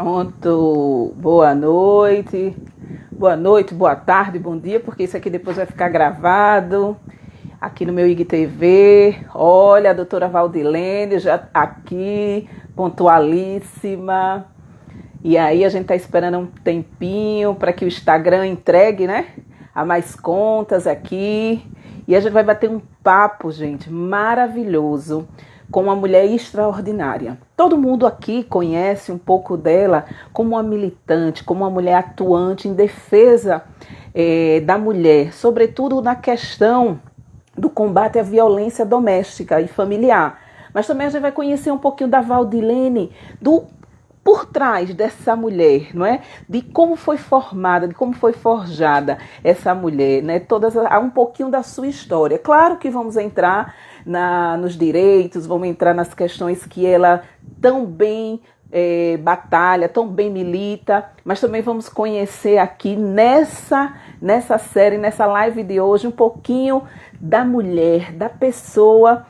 Pronto, boa noite, boa tarde, bom dia, porque isso aqui depois vai ficar gravado aqui no meu IGTV. Olha, a doutora Valdilene já aqui, pontualíssima. E aí a gente tá esperando um tempinho para que o Instagram entregue, né? A mais contas aqui. E a gente vai bater um papo, gente, maravilhoso, com uma mulher extraordinária. Todo mundo aqui conhece um pouco dela como uma militante, como uma mulher atuante em defesa da mulher, sobretudo na questão do combate à violência doméstica e familiar. Mas também a gente vai conhecer um pouquinho da Valdilene, por trás dessa mulher, não é? De como foi formada, de como foi forjada essa mulher, né? Um pouquinho da sua história. Claro que vamos entrar nos direitos, vamos entrar nas questões que ela tão bem batalha, tão bem milita, mas também vamos conhecer aqui nessa série, nessa live de hoje, um pouquinho da mulher, da pessoa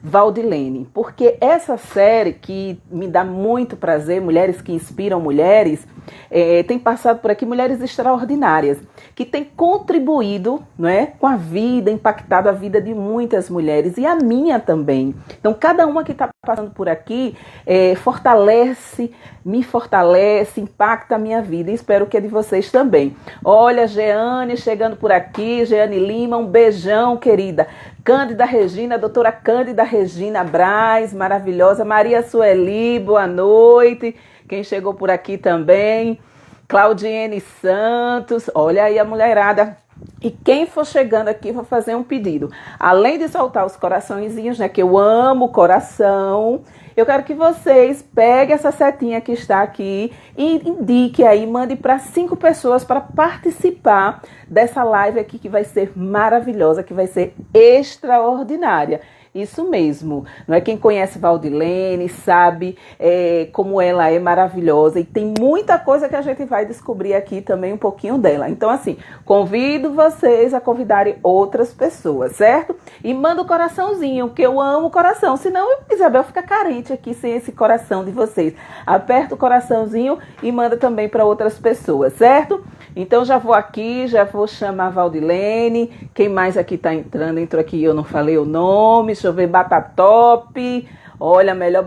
Valdilene, porque essa série que me dá muito prazer, Mulheres que Inspiram Mulheres, tem passado por aqui mulheres extraordinárias, que têm contribuído, não é, com a vida, impactado a vida de muitas mulheres, e a minha também. Então, cada uma que está passando por aqui me fortalece, impacta a minha vida, e espero que a de vocês também. Olha, Jeane chegando por aqui, Jeane Lima, um beijão, querida. Cândida Regina, doutora Cândida Regina Braz, maravilhosa. Maria Sueli, boa noite. Quem chegou por aqui também. Claudiene Santos, olha aí a mulherada. E quem for chegando aqui, vou fazer um pedido. Além de soltar os coraçõezinhos, né, que eu amo coração, eu quero que vocês peguem essa setinha que está aqui e indique aí, mande para 5 pessoas para participar dessa live aqui que vai ser maravilhosa, que vai ser extraordinária. Isso mesmo, não é? Quem conhece Valdilene sabe como ela é maravilhosa, e tem muita coisa que a gente vai descobrir aqui também, um pouquinho dela. Então, assim, convido vocês a convidarem outras pessoas, certo? E manda o coraçãozinho, que eu amo o coração, senão Isabel fica carente aqui sem esse coração de vocês. Aperta o coraçãozinho e manda também para outras pessoas, certo? Então já vou aqui, já vou chamar a Valdilene. Quem mais aqui tá entrando? Entrou aqui, eu não falei o nome. Deixa eu ver, Batatop. Olha, a melhor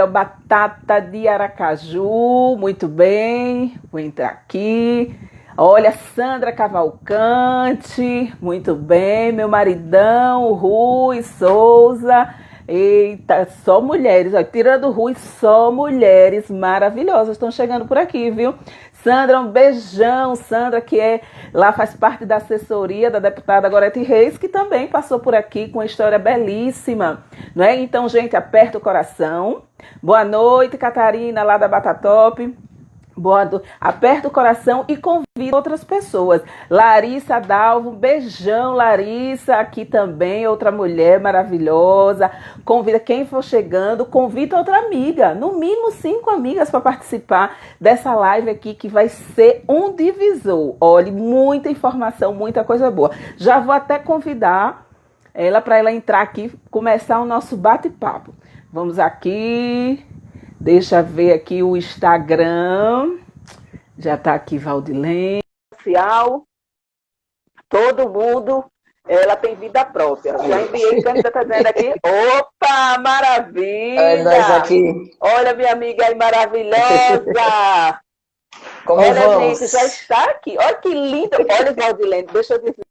batata de Aracaju. Muito bem, vou entrar aqui. Olha, Sandra Cavalcante. Muito bem, meu maridão, Rui Souza. Eita, só mulheres, ó, tirando o Rui, só mulheres maravilhosas estão chegando por aqui, viu? Sandra, um beijão. Sandra, que lá faz parte da assessoria da deputada Gorete Reis, que também passou por aqui com uma história belíssima, não é? Então, gente, aperta o coração. Boa noite, Catarina, lá da Batatop. Aperta o coração e convida outras pessoas. Larissa Dalvo, um beijão, Larissa, aqui também, outra mulher maravilhosa. Convida quem for chegando, convida outra amiga, no mínimo 5 amigas para participar dessa live aqui, que vai ser um divisor. Olha, muita informação, muita coisa boa. Já vou até convidar ela para ela entrar aqui, começar o nosso bate-papo. Vamos aqui. Deixa eu ver aqui o Instagram. Já está aqui Valdilene. Social. Todo mundo, ela tem vida própria. Já enviei, Cândida está dizendo aqui. Opa, maravilha! É nós aqui. Olha, minha amiga aí maravilhosa! Como olha, vamos? gente, já está aqui. Olha que lindo. Olha, Valdilene, deixa eu dizer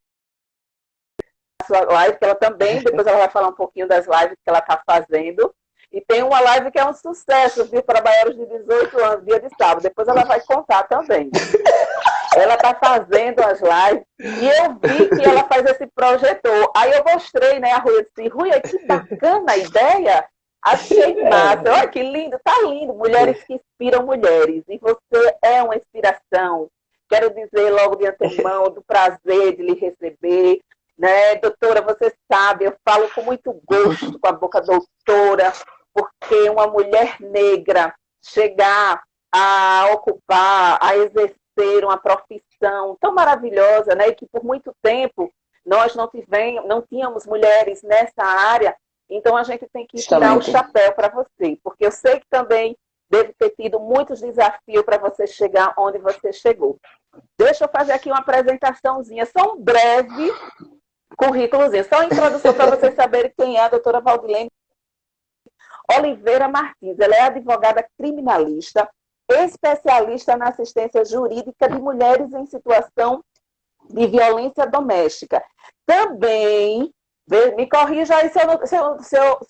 a sua live, que ela também, depois ela vai falar um pouquinho das lives que ela está fazendo. E tem uma live que é um sucesso, viu, para maiores de 18 anos, dia de sábado. Depois ela vai contar também. Ela está fazendo as lives e eu vi que ela faz esse projetor. Aí eu mostrei, né, a Rui, eu disse, Rui, que bacana a ideia. Achei massa. Olha que lindo, tá lindo. Mulheres que inspiram mulheres. E você é uma inspiração. Quero dizer logo de antemão do prazer de lhe receber. Né, doutora, você sabe, eu falo com muito gosto com a boca doutora, porque uma mulher negra chegar a ocupar, a exercer uma profissão tão maravilhosa, né, e que por muito tempo nós não tínhamos mulheres nessa área, então a gente tem que tirar o chapéu para você, porque eu sei que também deve ter tido muitos desafios para você chegar onde você chegou. Deixa eu fazer aqui uma apresentaçãozinha, só um breve currículozinho, só uma introdução para vocês saberem quem é a doutora Valdilene Oliveira Martins. Ela é advogada criminalista, especialista na assistência jurídica de mulheres em situação de violência doméstica. Também, me corrija aí se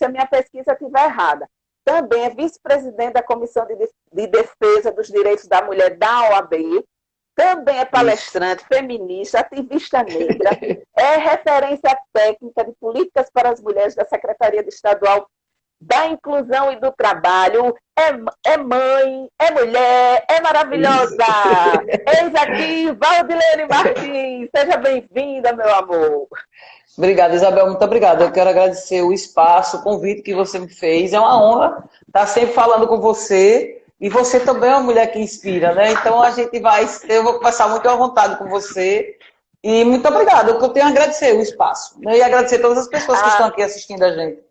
a minha pesquisa estiver errada, também é vice-presidente da Comissão de Defesa dos Direitos da Mulher da OAB, também é palestrante, feminista, ativista negra, é referência técnica de políticas para as mulheres da Secretaria Estadual da Inclusão e do Trabalho, é mãe, é mulher, é maravilhosa. Eis aqui, Valdilene Martins. Seja bem-vinda, meu amor. Obrigada, Isabel, muito obrigada. Eu quero agradecer o espaço, o convite que você me fez. É uma honra estar sempre falando com você. E você também é uma mulher que inspira, né? Então eu vou conversar muito à vontade com você. E muito obrigada. Eu tenho a agradecer o espaço, né? E agradecer a todas as pessoas que estão aqui assistindo a gente.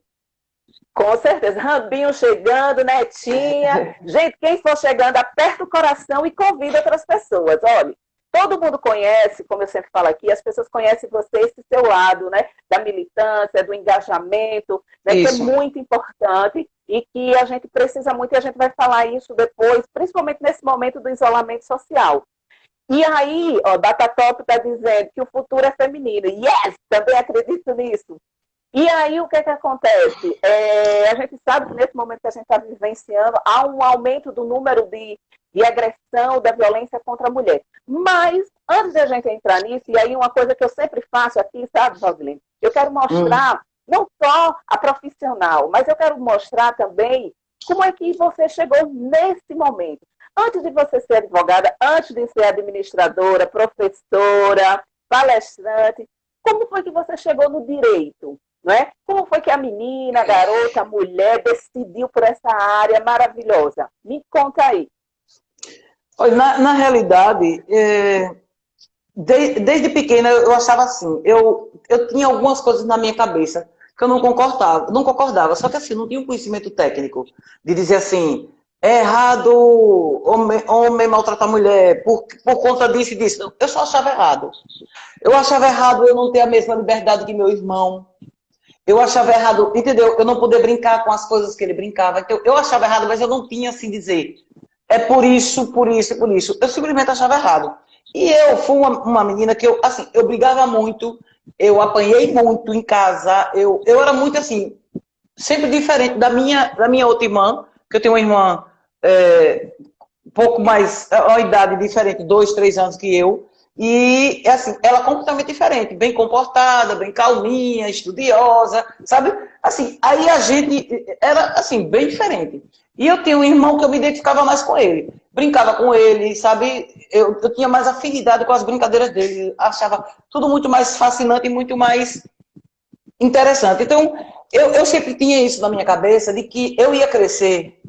Com certeza. Rambinho chegando, Netinha. Gente, quem for chegando, aperta o coração e convida outras pessoas. Olha, todo mundo conhece, como eu sempre falo aqui, as pessoas conhecem você, esse seu lado, né? Da militância, do engajamento, né? Que é muito importante e que a gente precisa muito, e a gente vai falar isso depois, principalmente nesse momento do isolamento social. E aí, ó, Data Top está dizendo que o futuro é feminino. Yes! Também acredito nisso. E aí, o que acontece? A gente sabe que nesse momento que a gente está vivenciando, há um aumento do número de agressão, da violência contra a mulher. Mas, antes de a gente entrar nisso, e aí uma coisa que eu sempre faço aqui, sabe, Valdilene? Eu quero mostrar, não só a profissional, mas eu quero mostrar também como é que você chegou nesse momento. Antes de você ser advogada, antes de ser administradora, professora, palestrante, como foi que você chegou no direito? Não é? Como foi que a menina, a garota, a mulher decidiu por essa área maravilhosa? Me conta aí. Olha, na realidade, desde pequena eu achava assim, eu tinha algumas coisas na minha cabeça que eu não concordava, só que assim, não tinha um conhecimento técnico de dizer assim, é errado homem maltratar mulher por conta disso e disso. Eu só achava errado. Eu achava errado eu não ter a mesma liberdade que meu irmão. Eu achava errado, entendeu? Eu não poder brincar com as coisas que ele brincava. Então, eu achava errado, mas eu não tinha assim dizer. É por isso, por isso, por isso. Eu simplesmente achava errado. E eu fui uma menina que eu brigava muito, eu apanhei muito em casa, eu era muito assim, sempre diferente da minha outra irmã, que eu tenho uma irmã um pouco mais, uma idade diferente, 2, 3 anos que eu. E, assim, ela é completamente diferente, bem comportada, bem calminha, estudiosa, sabe? Assim, aí a gente era, assim, bem diferente. E eu tenho um irmão que eu me identificava mais com ele. Brincava com ele, sabe? Eu tinha mais afinidade com as brincadeiras dele. Achava tudo muito mais fascinante e muito mais interessante. Então, eu sempre tinha isso na minha cabeça, de que eu ia crescer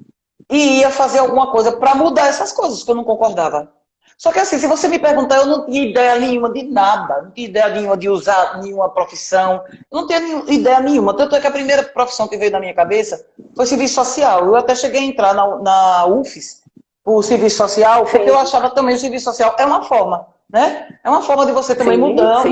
e ia fazer alguma coisa para mudar essas coisas que eu não concordava. Só que assim, se você me perguntar, eu não tinha ideia nenhuma de nada, não tinha ideia nenhuma de usar nenhuma profissão, eu não tinha ideia nenhuma. Tanto é que a primeira profissão que veio na minha cabeça foi serviço social. Eu até cheguei a entrar na UFES, por serviço social, porque eu achava também o serviço social é uma forma, né? É uma forma de você também mudar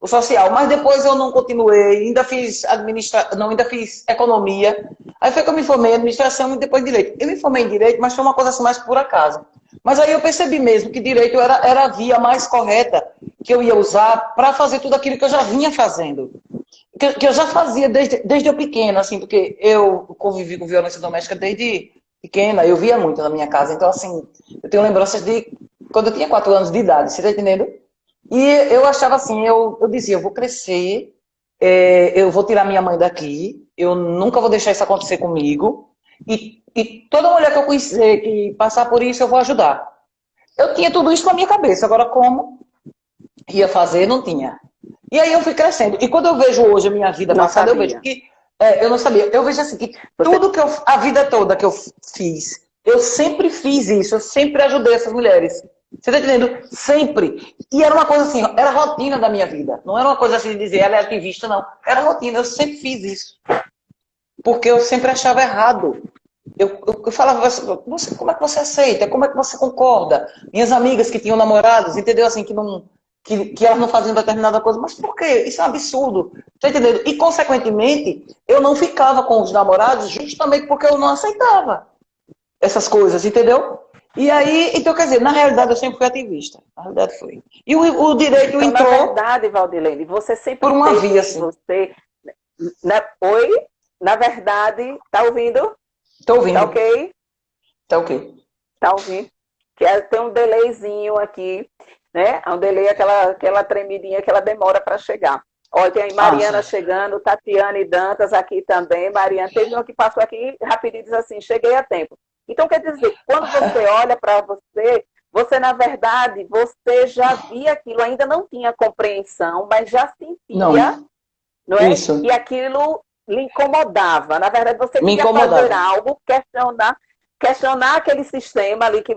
o social. Mas depois eu não continuei, ainda fiz ainda fiz economia. Aí foi que eu me formei em administração e depois direito. Eu me formei em direito, mas foi uma coisa assim mais por acaso. Mas aí eu percebi mesmo que direito era a via mais correta que eu ia usar para fazer tudo aquilo que eu já vinha fazendo. Que eu já fazia desde eu pequena, assim, porque eu convivi com violência doméstica desde pequena, eu via muito na minha casa. Então, assim, eu tenho lembranças de quando eu tinha 4 anos de idade, você tá entendendo? E eu achava assim, eu dizia, eu vou crescer, eu vou tirar minha mãe daqui, eu nunca vou deixar isso acontecer comigo, e toda mulher que eu conhecer que passar por isso, eu vou ajudar. Eu tinha tudo isso na minha cabeça, agora como ia fazer, não tinha. E aí eu fui crescendo. E quando eu vejo hoje a minha vida passada, eu vejo que... eu não sabia. Eu vejo assim, que tudo que a vida toda que eu fiz, eu sempre fiz isso, eu sempre ajudei essas mulheres. Você tá entendendo? Sempre. E era uma coisa assim, era rotina da minha vida. Não era uma coisa assim de dizer, ela é ativista, não. Era rotina, eu sempre fiz isso. Porque eu sempre achava errado. eu falava assim, como é que você aceita? Como é que você concorda? Minhas amigas que tinham namorados, entendeu? Assim, que elas não faziam determinada coisa, mas por quê? Isso é um absurdo. Tá entendendo? E, consequentemente, eu não ficava com os namorados justamente porque eu não aceitava essas coisas, entendeu? E aí, então, quer dizer, na realidade eu sempre fui ativista. Na realidade foi. E o direito Então, na entrou verdade, Valdilene, você sempre por uma teve via, em assim. você... Oi? Na verdade, tá ouvindo? Tô Tá ouvindo. ok? Tá ok. Tá ouvindo? Tem um delayzinho aqui, né? É um delay, aquela tremidinha, aquela demora para chegar. Olha, tem a Ah, Mariana certo. chegando, Tatiane Dantas aqui também. Mariana, teve uma que passou aqui rapidinho e diz assim, cheguei a tempo. Então, quer dizer, quando você olha para você, você, na verdade, você já via aquilo, ainda não tinha compreensão, mas já sentia, Não, não é? isso. Que aquilo lhe incomodava. Na verdade, você Me queria fazer incomodava. algo, questionar aquele sistema ali, que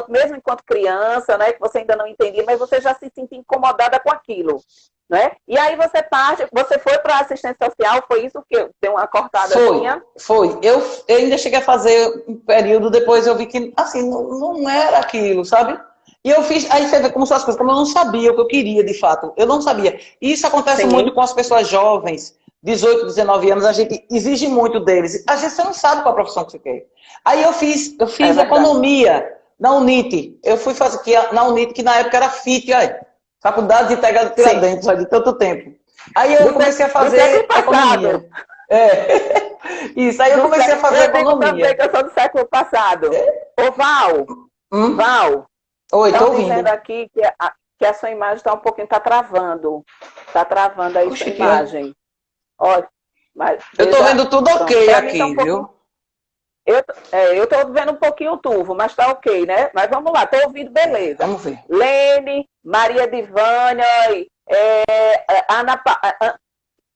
mesmo enquanto criança, né, que você ainda não entendia, mas você já se sentia incomodada com aquilo. Né? E aí você foi para a assistência social, foi isso que deu uma cortadazinha? Foi. Eu ainda cheguei a fazer um período, depois eu vi que, assim, não era aquilo, sabe? E eu fiz, aí você vê como são as coisas, como eu não sabia o que eu queria, de fato. Eu não sabia. E isso acontece muito Sim, com as pessoas jovens, 18, 19 anos, a gente exige muito deles. Às vezes você não sabe qual a profissão que você quer. Aí eu é fiz verdade. economia na Unite. Eu fui fazer aqui na Unite, que na época era FIT, aí, Faculdade de Sim, Tiradentes, de tanto tempo. Aí eu comecei a do século fazer passado. economia. É. Isso, aí eu comecei a fazer Eu digo também economia. que eu sou do século passado. Ô, Hum? Val, Oi, tô estão dizendo ouvindo. aqui que a sua imagem está um pouquinho, está travando. Está travando aí sua Oxe, que é? imagem. Olha, mas Eu tô veja, vendo tudo pronto. ok Para mim está aqui, um pouquinho. viu? Eu estou vendo um pouquinho turvo, mas está ok, né? Mas vamos lá, estou ouvindo, beleza. Vamos ver. Lene, Maria Divânia, Ana.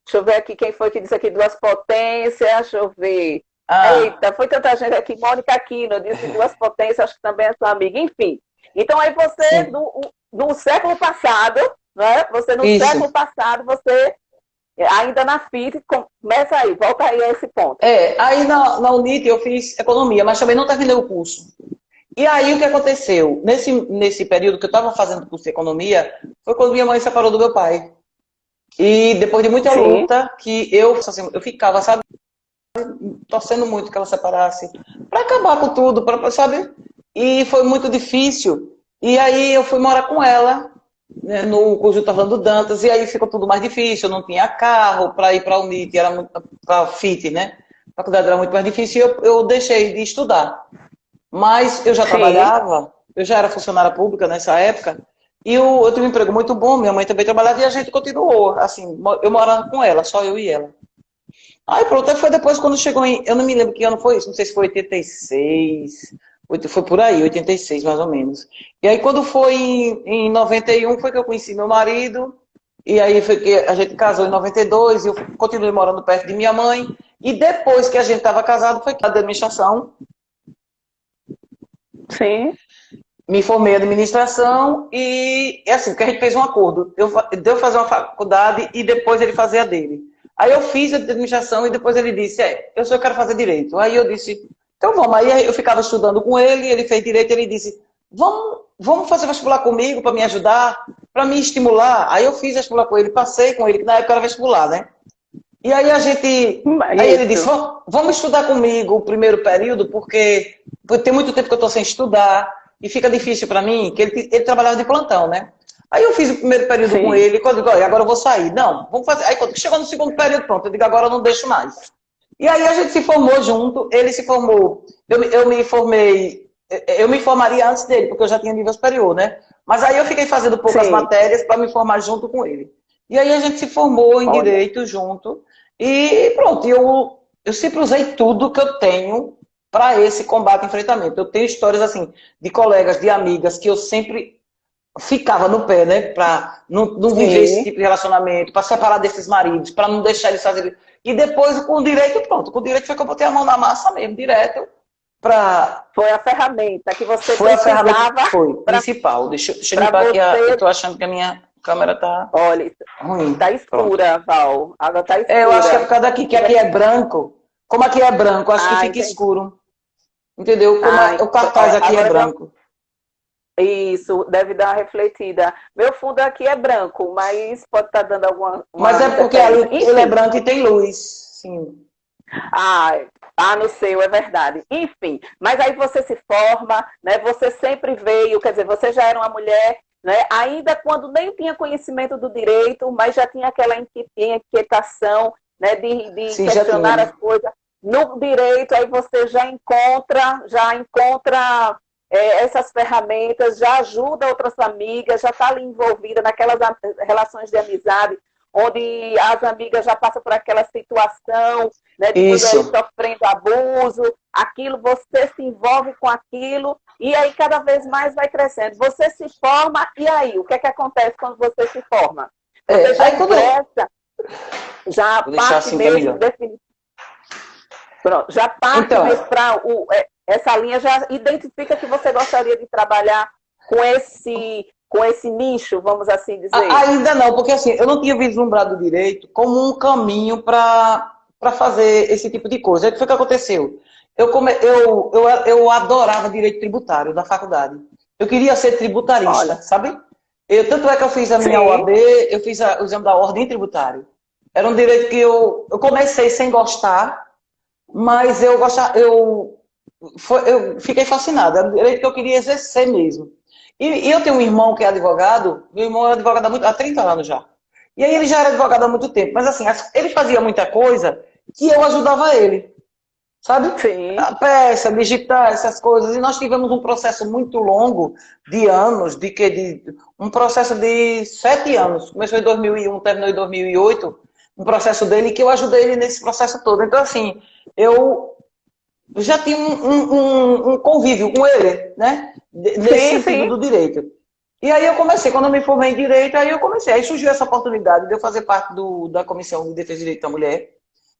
Deixa eu ver aqui quem foi que disse aqui duas potências. Deixa eu ver. Ah, Eita, foi tanta gente aqui. Mônica Aquino disse duas potências, acho que também é sua amiga. Enfim. Então, aí você, sim. no século passado, né? Você no Isso. século passado, você ainda na FIT, começa aí, volta aí a esse ponto. É, aí na Unite eu fiz economia, mas também não terminei o curso. E aí o que aconteceu? Nesse período que eu estava fazendo curso de economia, foi quando minha mãe se separou do meu pai. E depois de muita Sim, luta, que eu, assim, eu ficava, sabe, torcendo muito que ela separasse, para acabar com tudo, sabe? E foi muito difícil. E aí eu fui morar com ela, né, no Conjunto Orlando Dantas, e aí ficou tudo mais difícil. Eu não tinha carro para ir para a Unite, era para a FIT, né? A faculdade era muito mais difícil e eu deixei de estudar. Mas eu já sim. trabalhava, eu já era funcionária pública nessa época, e eu tive um emprego muito bom, minha mãe também trabalhava e a gente continuou, assim, eu morava com ela, só eu e ela. Aí pronto, aí foi depois quando chegou em. Eu não me lembro que ano foi isso, não sei se foi 86, foi por aí, 86 mais ou menos. E aí quando foi em 91 foi que eu conheci meu marido, e aí foi que a gente casou em 92, e eu continuei morando perto de minha mãe. E depois que a gente estava casado, foi que a administração, Sim. me formei em administração e é assim, porque a gente fez um acordo. Deu fazer uma faculdade e depois ele fazer a dele. Aí eu fiz a administração e depois ele disse, eu só quero fazer direito. Aí eu disse, então vamos. Aí eu ficava estudando com ele, ele fez direito, ele disse, vamos fazer vestibular comigo para me ajudar, para me estimular. Aí eu fiz vestibular com ele, passei com ele, que na época era vestibular, né? E aí aí ele disse, Isso. vamos estudar comigo o primeiro período, porque tem muito tempo que eu estou sem estudar e fica difícil para mim, que ele trabalhava de plantão, né? Aí eu fiz o primeiro período com Sim. ele, quando eu digo, olha, agora eu vou sair. Não, vamos fazer. Aí quando chegou no segundo período, pronto, eu digo, agora eu não deixo mais. E aí a gente se formou junto, ele se formou, eu me formei, eu me formaria antes dele, porque eu já tinha nível superior, né? Mas aí eu fiquei fazendo poucas Sim. matérias para me formar junto com ele. E aí a gente se formou em Olha. Direito junto, e pronto, eu sempre usei tudo que eu tenho para esse combate e enfrentamento. Eu tenho histórias assim, de colegas, de amigas, que eu sempre ficava no pé, né? Para não viver esse Sim. tipo de relacionamento, para separar desses maridos, para não deixar eles fazerem. E depois, com o direito, pronto. Com o direito foi que eu botei a mão na massa mesmo, direto, para. Foi a ferramenta que você Foi a ferramenta precisava que foi, para principal. Deixa eu limpar aqui. Eu você. tô achando que a minha câmera tá Olha, ruim. tá Pronto. escura, Val. A água tá Eu acho que é por escura. causa daqui, que aqui é branco. Como aqui é branco, acho que Ah, fica entendi. escuro. Entendeu? Como Ai, o cartaz aqui é agora branco. isso, deve dar uma refletida. Meu fundo aqui é branco, mas pode estar dando alguma Mas uma é porque ali interferência. ele é Enfim, branco e tem luz. Sim. ah, no seu, é verdade. Enfim, mas aí você se forma, né? Você sempre veio, quer dizer, você já era uma mulher, né? Ainda quando nem tinha conhecimento do direito, mas já tinha aquela inquietação, né? De Sim, já questionar tinha. as coisas. No direito, aí você já encontra essas ferramentas, já ajuda outras amigas, já está ali envolvida naquelas relações de amizade, onde as amigas já passam por aquela situação, né, de mulheres Isso. sofrendo abuso, aquilo, você se envolve com aquilo, e aí cada vez mais vai crescendo. Você se forma, e aí? O que é que acontece quando você se forma? Você já Aí quando eu... ingressa, já Vou deixar parte assim que é mesmo, melhor. pronto, já parte mesmo Então, para essa linha, já identifica que você gostaria de trabalhar com esse nicho, vamos assim dizer. ainda não, porque assim, eu não tinha vislumbrado direito como um caminho para fazer esse tipo de coisa. O que foi que aconteceu? Eu adorava direito tributário da faculdade. Eu queria ser tributarista, Olha, sabe? Tanto é que eu fiz a minha sim, OAB, eu fiz o exame da ordem tributária. Era um direito que eu comecei sem gostar, mas eu fiquei fascinada. Era um direito que eu queria exercer mesmo. E eu tenho um irmão que é advogado, meu irmão é advogado há 30 anos já. E aí ele já era advogado há muito tempo, mas assim, ele fazia muita coisa que eu ajudava ele, sabe? sim, A peça, digitar, essas coisas. E nós tivemos um processo muito longo de anos, um processo de 7 anos. Começou em 2001, terminou em 2008, um processo dele que eu ajudei ele nesse processo todo. Então, assim, eu já tinha um convívio com ele, né? Nesse sim, sentido sim, do direito. E aí eu comecei, quando eu me formei em direito, aí eu comecei. Aí surgiu essa oportunidade de eu fazer parte da Comissão de Defesa do Direito da Mulher.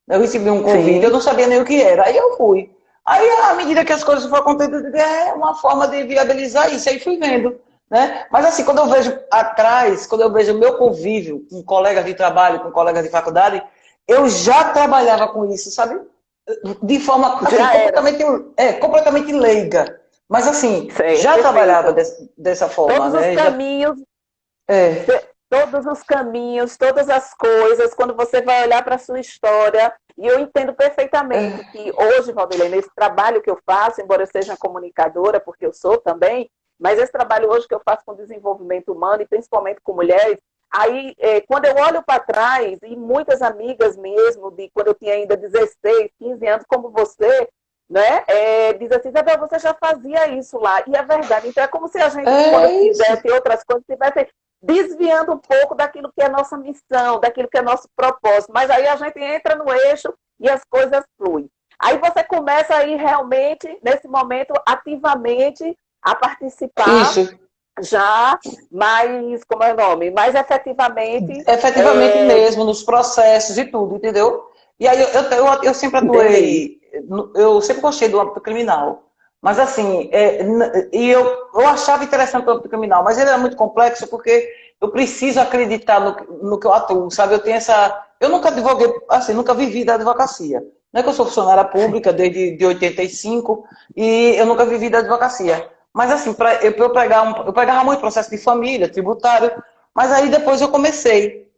Eu recebi um convite, eu sim. não sabia nem o que era. Aí eu fui. Aí, à medida que as coisas foram acontecendo, eu digo, é uma forma de viabilizar isso. Aí fui vendo, né? Mas assim, quando eu vejo atrás, quando eu vejo o meu convívio com colegas de trabalho, com colegas de faculdade, eu já trabalhava com isso, sabe? De forma, assim, Já era. completamente leiga. Mas assim, Certo, já trabalhava perfeito. dessa forma, Todos os né? caminhos, É, todos os caminhos, todas as coisas, quando você vai olhar para a sua história, e eu entendo perfeitamente que hoje, Valdelene, esse trabalho que eu faço, embora eu seja comunicadora, porque eu sou também, mas esse trabalho hoje que eu faço com desenvolvimento humano, e principalmente com mulheres, aí, quando eu olho para trás, e muitas amigas mesmo, de quando eu tinha ainda 16, 15 anos, como você, né, diz assim, Isabel, você já fazia isso lá, e é verdade, então é como se a gente, quando é isso. fizesse outras coisas, tivesse desviando um pouco daquilo que é nossa missão, daquilo que é nosso propósito. Mas aí a gente entra no eixo e as coisas fluem. Aí você começa aí realmente, nesse momento, ativamente a participar Isso. já mais, como é o nome, mais efetivamente. Efetivamente mesmo, nos processos e tudo, entendeu? E aí eu sempre Entendi. atuei, eu sempre gostei do âmbito criminal. Mas assim, eu achava interessante o âmbito criminal, mas ele era muito complexo porque eu preciso acreditar no que eu atuo, sabe? Eu nunca advoguei, assim, nunca vivi da advocacia. Não é que eu sou funcionária pública desde de 85 e eu nunca vivi da advocacia. Mas assim, eu pegava muito processo de família, tributário, mas aí depois eu comecei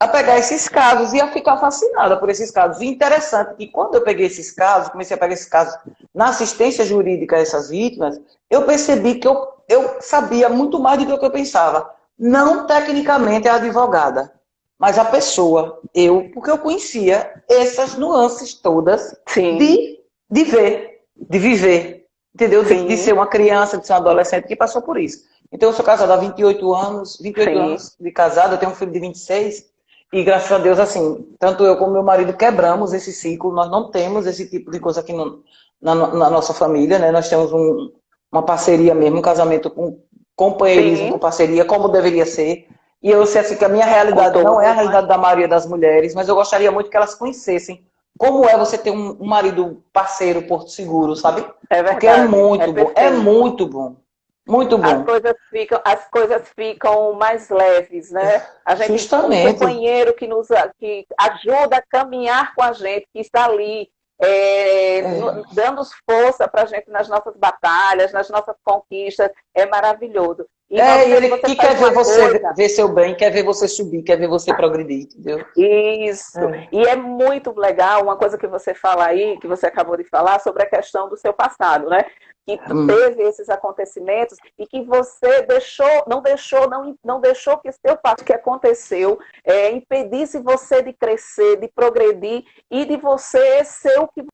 a pegar esses casos e a ficar fascinada por esses casos. E interessante que quando eu peguei esses casos, comecei a pegar esses casos na assistência jurídica a essas vítimas, eu percebi que eu sabia muito mais do que eu pensava. Não tecnicamente a advogada, mas a pessoa, porque eu conhecia essas nuances todas Sim, de ver, de viver, entendeu? De ser sim, uma criança, de ser um adolescente que passou por isso. Então, eu sou casada há 28 anos, 28 sim. anos de casada, eu tenho um filho de 26, e graças a Deus, assim, tanto eu como meu marido quebramos esse ciclo, nós não temos esse tipo de coisa aqui na nossa família, né? Nós temos uma parceria mesmo, um casamento com companheirismo, com Sim, parceria, como deveria ser. E eu sei assim, que a minha com realidade não é a todos, né? realidade da maioria das mulheres, mas eu gostaria muito que elas conhecessem como é você ter um marido parceiro, porto seguro, sabe? É Porque é verdade, é muito bom, é perfeito. muito bom, muito as bom. coisas ficam, as coisas ficam mais leves, né? A gente, um Justamente. companheiro que ajuda a caminhar com a gente, que está ali, dando força para a gente nas nossas batalhas, nas nossas conquistas, é maravilhoso. E ele que quer ver você ver seu bem, quer ver você subir, quer ver você progredir, entendeu? Isso. E é muito legal uma coisa que você fala aí, que você acabou de falar, sobre a questão do seu passado, né? Que teve esses acontecimentos e que você não deixou que seu passado que aconteceu impedisse você de crescer, de progredir e de você ser o que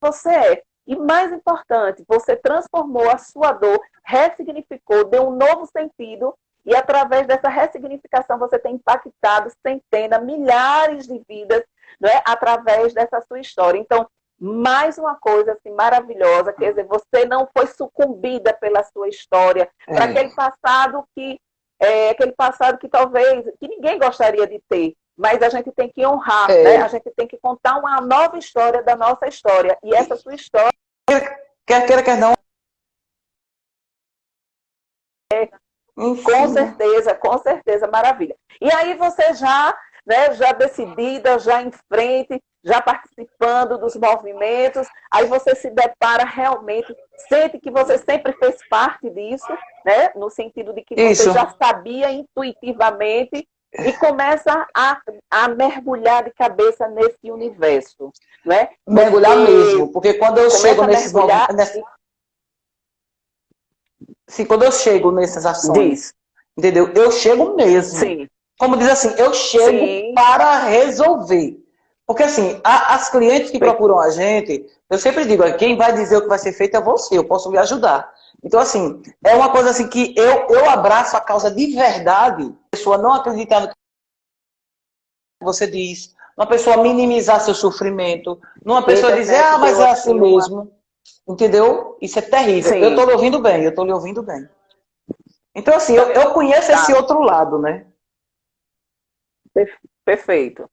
você é. E mais importante, você transformou a sua dor, ressignificou, deu um novo sentido, e através dessa ressignificação você tem impactado centenas, milhares de vidas, né, através dessa sua história. Então, mais uma coisa assim, maravilhosa, quer dizer, você não foi sucumbida pela sua história, para aquele passado que talvez que ninguém gostaria de ter. Mas a gente tem que honrar, né? A gente tem que contar uma nova história da nossa história. E essa sua história... Quer queira, quer não. Com certeza, maravilha. E aí você já, né, já decidida, já em frente, já participando dos movimentos, aí você se depara realmente, sente que você sempre fez parte disso, né? No sentido de que você já sabia intuitivamente, e começa a mergulhar de cabeça nesse universo, né? Mergulhar mesmo, porque quando eu chego nesses quando eu chego nessas ações, entendeu? Eu chego mesmo. Sim. Como diz assim, eu chego para resolver. Porque assim, as clientes que procuram a gente, eu sempre digo, quem vai dizer o que vai ser feito é você, eu posso lhe ajudar. Então assim, é uma coisa assim que eu abraço a causa de verdade, a pessoa não acreditar no que você diz, uma pessoa minimizar seu sofrimento, numa pessoa dizer, mas é assim mesmo. Entendeu? Isso é terrível. Sim. Eu estou lhe ouvindo bem. Então, assim, eu conheço esse outro lado, né? Perfeito.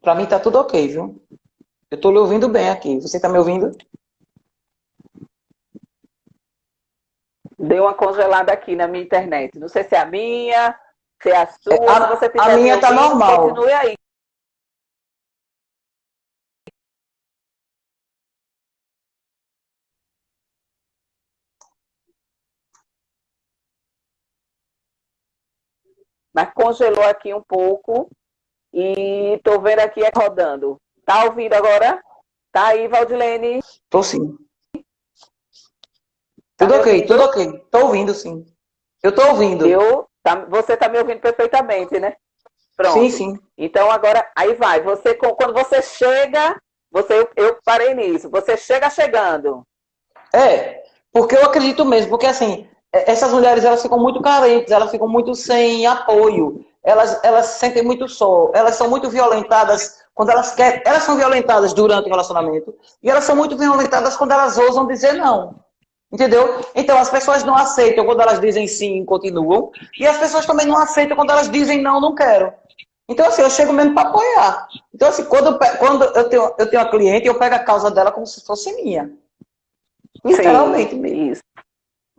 Para mim tá tudo ok, viu? Eu estou lhe ouvindo bem aqui. Você está me ouvindo? Deu uma congelada aqui na minha internet. Não sei se é a minha, se é a sua. Se você a minha está normal. Continue aí. Mas congelou aqui um pouco e estou vendo aqui rodando. Tá ouvindo agora? Tá aí, Valdilene? Tô sim. Tudo ok, tudo ok. Tô ouvindo, sim. Eu tô ouvindo. Você tá me ouvindo perfeitamente, né? Pronto. Sim, sim. Então agora, aí vai. Quando você chega, eu parei nisso. Você chegando. Porque eu acredito mesmo, porque assim, essas mulheres, elas ficam muito carentes, elas ficam muito sem apoio, elas se sentem muito só, elas são muito violentadas quando elas querem, elas são violentadas durante o relacionamento, e elas são muito violentadas quando elas ousam dizer não, entendeu? Então as pessoas não aceitam quando elas dizem sim, continuam, e as pessoas também não aceitam quando elas dizem não, não quero. Então assim, eu chego mesmo para apoiar. Então assim, quando eu tenho uma cliente, eu pego a causa dela como se fosse minha. Literalmente mesmo. Isso.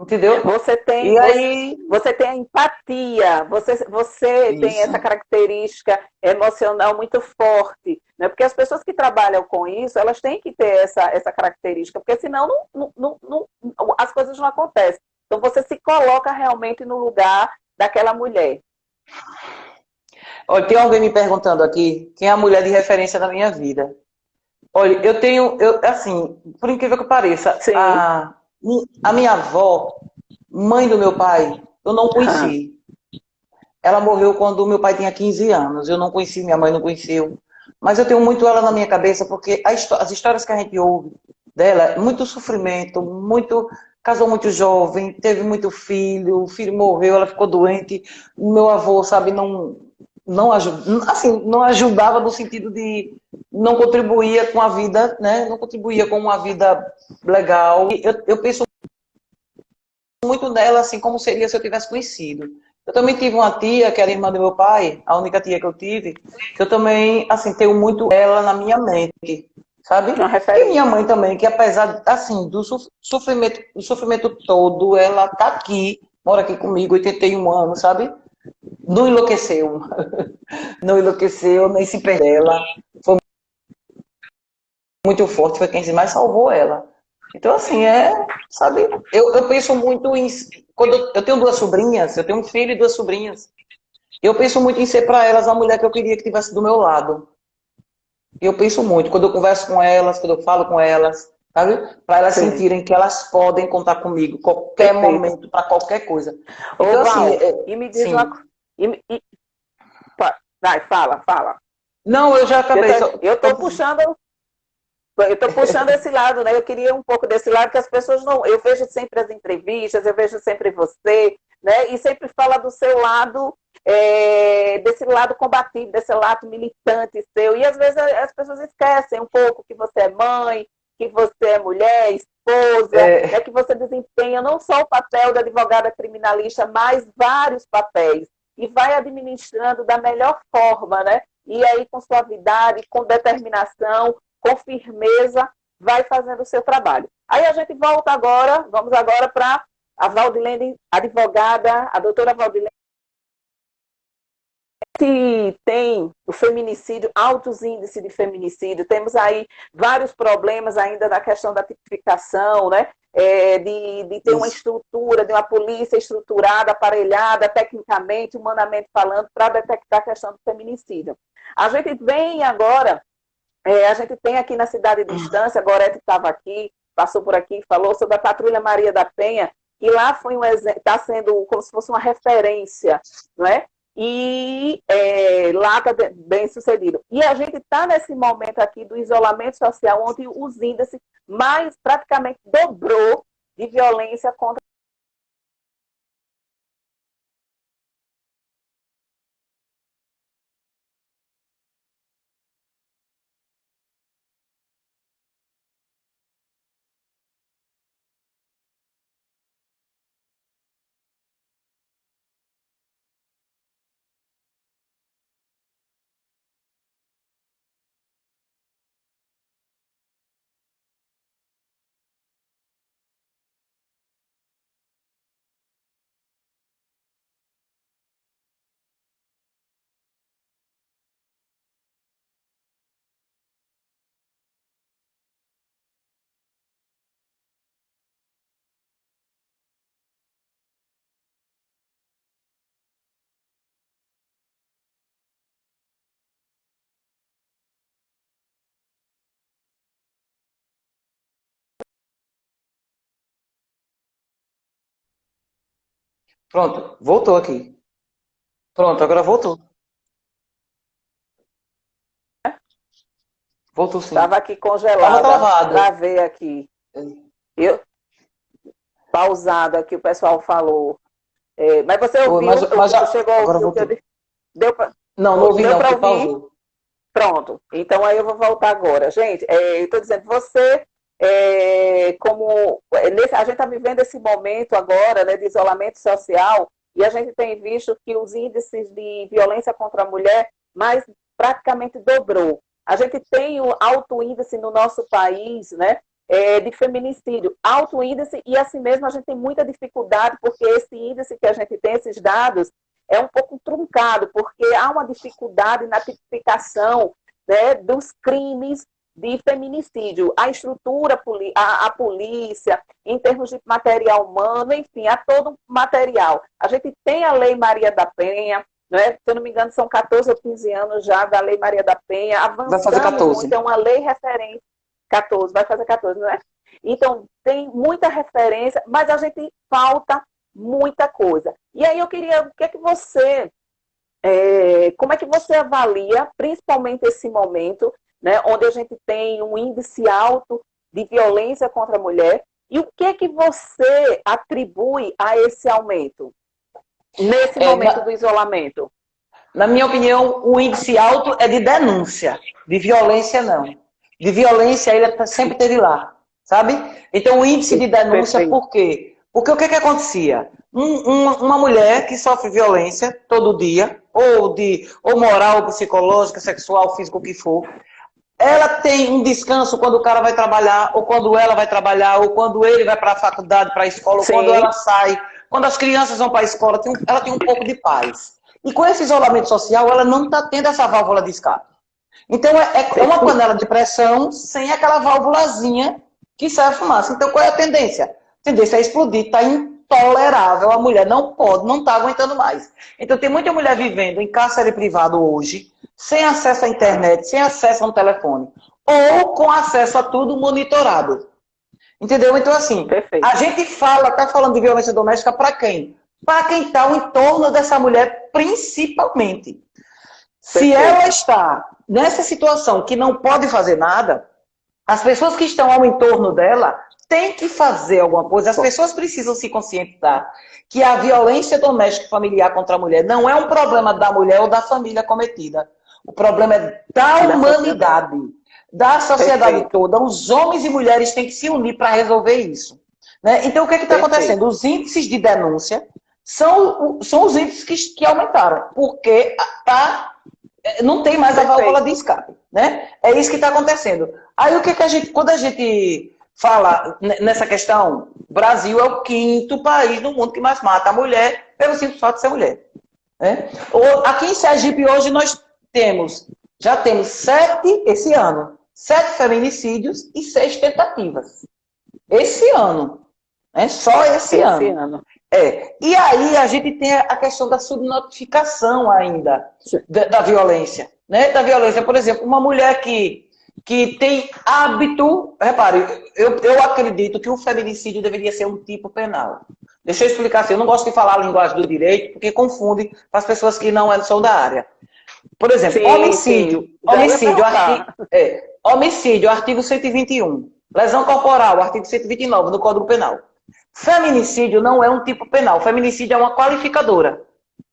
Entendeu? Você tem a empatia, você tem essa característica emocional muito forte, né? Porque as pessoas que trabalham com isso, elas têm que ter essa característica, porque senão as coisas não acontecem. Então você se coloca realmente no lugar daquela mulher. Olha, tem alguém me perguntando aqui, quem é a mulher de referência da minha vida? Olha, assim, por incrível que pareça, a minha avó, mãe do meu pai, eu não conheci. Ela morreu quando o meu pai tinha 15 anos. Eu não conheci, minha mãe não conheceu. Mas eu tenho muito ela na minha cabeça, porque as histórias que a gente ouve dela, muito sofrimento, casou muito jovem, teve muito filho, o filho morreu, ela ficou doente. O meu avô, sabe, não ajudava no sentido de não contribuía com a vida, né? Não contribuía com uma vida legal. E eu penso muito nela, assim, como seria se eu tivesse conhecido. Eu também tive uma tia, que era irmã do meu pai, a única tia que eu tive, que eu também, assim, tenho muito ela na minha mente, sabe? E minha mãe também, que apesar, assim, do sofrimento todo, ela tá aqui, mora aqui comigo, 81 anos, sabe? não enlouqueceu. Não enlouqueceu, nem se perdeu. Ela foi muito forte, foi quem mais salvou ela. Então, assim, sabe, eu penso muito em. Quando eu tenho duas sobrinhas, eu tenho um filho e duas sobrinhas. Eu penso muito em ser para elas a mulher que eu queria que estivesse do meu lado. Eu penso muito, quando eu converso com elas, quando eu falo com elas, sabe? Para elas Sim. sentirem que elas podem contar comigo qualquer Perfeito. momento, para qualquer coisa. Ô, Então, Val, assim, e me diz sim. uma coisa. Vai, fala. Não, eu já acabei. Eu tô puxando. Eu estou puxando esse lado, né? Eu queria um pouco desse lado que as pessoas não. Eu vejo sempre as entrevistas, eu vejo sempre você, né? E sempre fala do seu lado, desse lado combativo, desse lado militante seu. E às vezes as pessoas esquecem um pouco que você é mãe, que você é mulher, esposa, né? Que você desempenha não só o papel da advogada criminalista, mas vários papéis. E vai administrando da melhor forma, né? E aí, com suavidade, com determinação, com firmeza, vai fazendo o seu trabalho. Aí a gente volta agora, vamos agora para a Valdilene, advogada, a doutora Valdilene, que tem o feminicídio, altos índices de feminicídio, temos aí vários problemas ainda na questão da tipificação, né? De ter uma estrutura, de uma polícia estruturada, aparelhada, tecnicamente, humanamente falando, para detectar a questão do feminicídio. A gente vem agora. A gente tem aqui na cidade de Estância, a Gorete estava aqui, passou por aqui, falou sobre a Patrulha Maria da Penha, e lá foi está sendo como se fosse uma referência, não é? E lá está bem sucedido. E a gente está nesse momento aqui do isolamento social, onde os índices mais praticamente dobrou de violência contra. Pronto, voltou aqui. Pronto, agora voltou. Voltou sim. Estava aqui Estava congelada, travado. travei aqui. Eu, pausado aqui, o pessoal falou. Mas você ouviu, mas chegou a agora ouvir o que eu voltou. disse? Deu para Não ouvi não, porque ouvir? pausou. Pronto. Então aí eu vou voltar agora. Gente, eu estou dizendo, você, a gente está vivendo esse momento agora, né, de isolamento social, e a gente tem visto que os índices de violência contra a mulher mais praticamente dobrou. A gente tem um alto índice no nosso país, né, de feminicídio, alto índice, e assim mesmo a gente tem muita dificuldade, porque esse índice que a gente tem, esses dados, é um pouco truncado, porque há uma dificuldade na tipificação, né, dos crimes de feminicídio. A estrutura, a polícia, em termos de material humano, enfim, há todo um material. A gente tem a Lei Maria da Penha, né? Se eu não me engano, são 14 ou 15 anos já da Lei Maria da Penha, avançando Vai fazer 14. muito, é uma lei referente. 14, vai fazer 14, não é? Então, tem muita referência, mas a gente falta muita coisa. E aí eu queria, o que é que você, como é que você avalia, principalmente esse momento, né, onde a gente tem um índice alto de violência contra a mulher, e o que é que você atribui a esse aumento, nesse momento do isolamento? Na minha opinião, o índice alto é de denúncia, de violência não. De violência ele sempre esteve lá, sabe? Então o índice de denúncia, perfeito. Por quê? Porque o que acontecia? Uma mulher que sofre violência todo dia, ou moral, ou psicológica, sexual, física, o que for, ela tem um descanso quando o cara vai trabalhar, ou quando ela vai trabalhar, ou quando ele vai para a faculdade, para a escola, ou quando ela sai. Quando as crianças vão para a escola, ela tem um pouco de paz. E com esse isolamento social, ela não está tendo essa válvula de escape. Então, é uma panela de pressão sem aquela válvulazinha que sai a fumaça. Então, qual é a tendência? A tendência é explodir, está intolerável. A mulher não pode, não está aguentando mais. Então, tem muita mulher vivendo em cárcere privado hoje, sem acesso à internet, sem acesso a um telefone, ou com acesso a tudo monitorado. Entendeu? Então, assim, Perfeito. a gente está falando de violência doméstica para quem? Para quem está ao entorno dessa mulher, principalmente. Se ela está nessa situação que não pode fazer nada, as pessoas que estão ao entorno dela têm que fazer alguma coisa. As pessoas precisam se conscientizar que a violência doméstica e familiar contra a mulher não é um problema da mulher ou da família cometida. O problema é da humanidade, da sociedade toda. Os homens e mulheres têm que se unir para resolver isso. Né? Então, o que está acontecendo? Os índices de denúncia são os índices que aumentaram, porque não tem mais a válvula de escape. Né? É isso que está acontecendo. Aí, quando a gente fala nessa questão, o Brasil é o 5º país no mundo que mais mata a mulher pelo simples fato de ser mulher. Né? Aqui em Sergipe, hoje, nós já temos 7 feminicídios e 6 tentativas. Esse ano. Né? Só esse ano. E aí a gente tem a questão da subnotificação ainda da violência. Né? Da violência, por exemplo, uma mulher que tem hábito... Repare, eu acredito que o feminicídio deveria ser um tipo penal. Deixa eu explicar assim, eu não gosto de falar a linguagem do direito, porque confunde para as pessoas que não são da área. Por exemplo, homicídio. Homicídio, artigo 121. Lesão corporal, artigo 129 do Código Penal. Feminicídio não é um tipo penal. Feminicídio é uma qualificadora.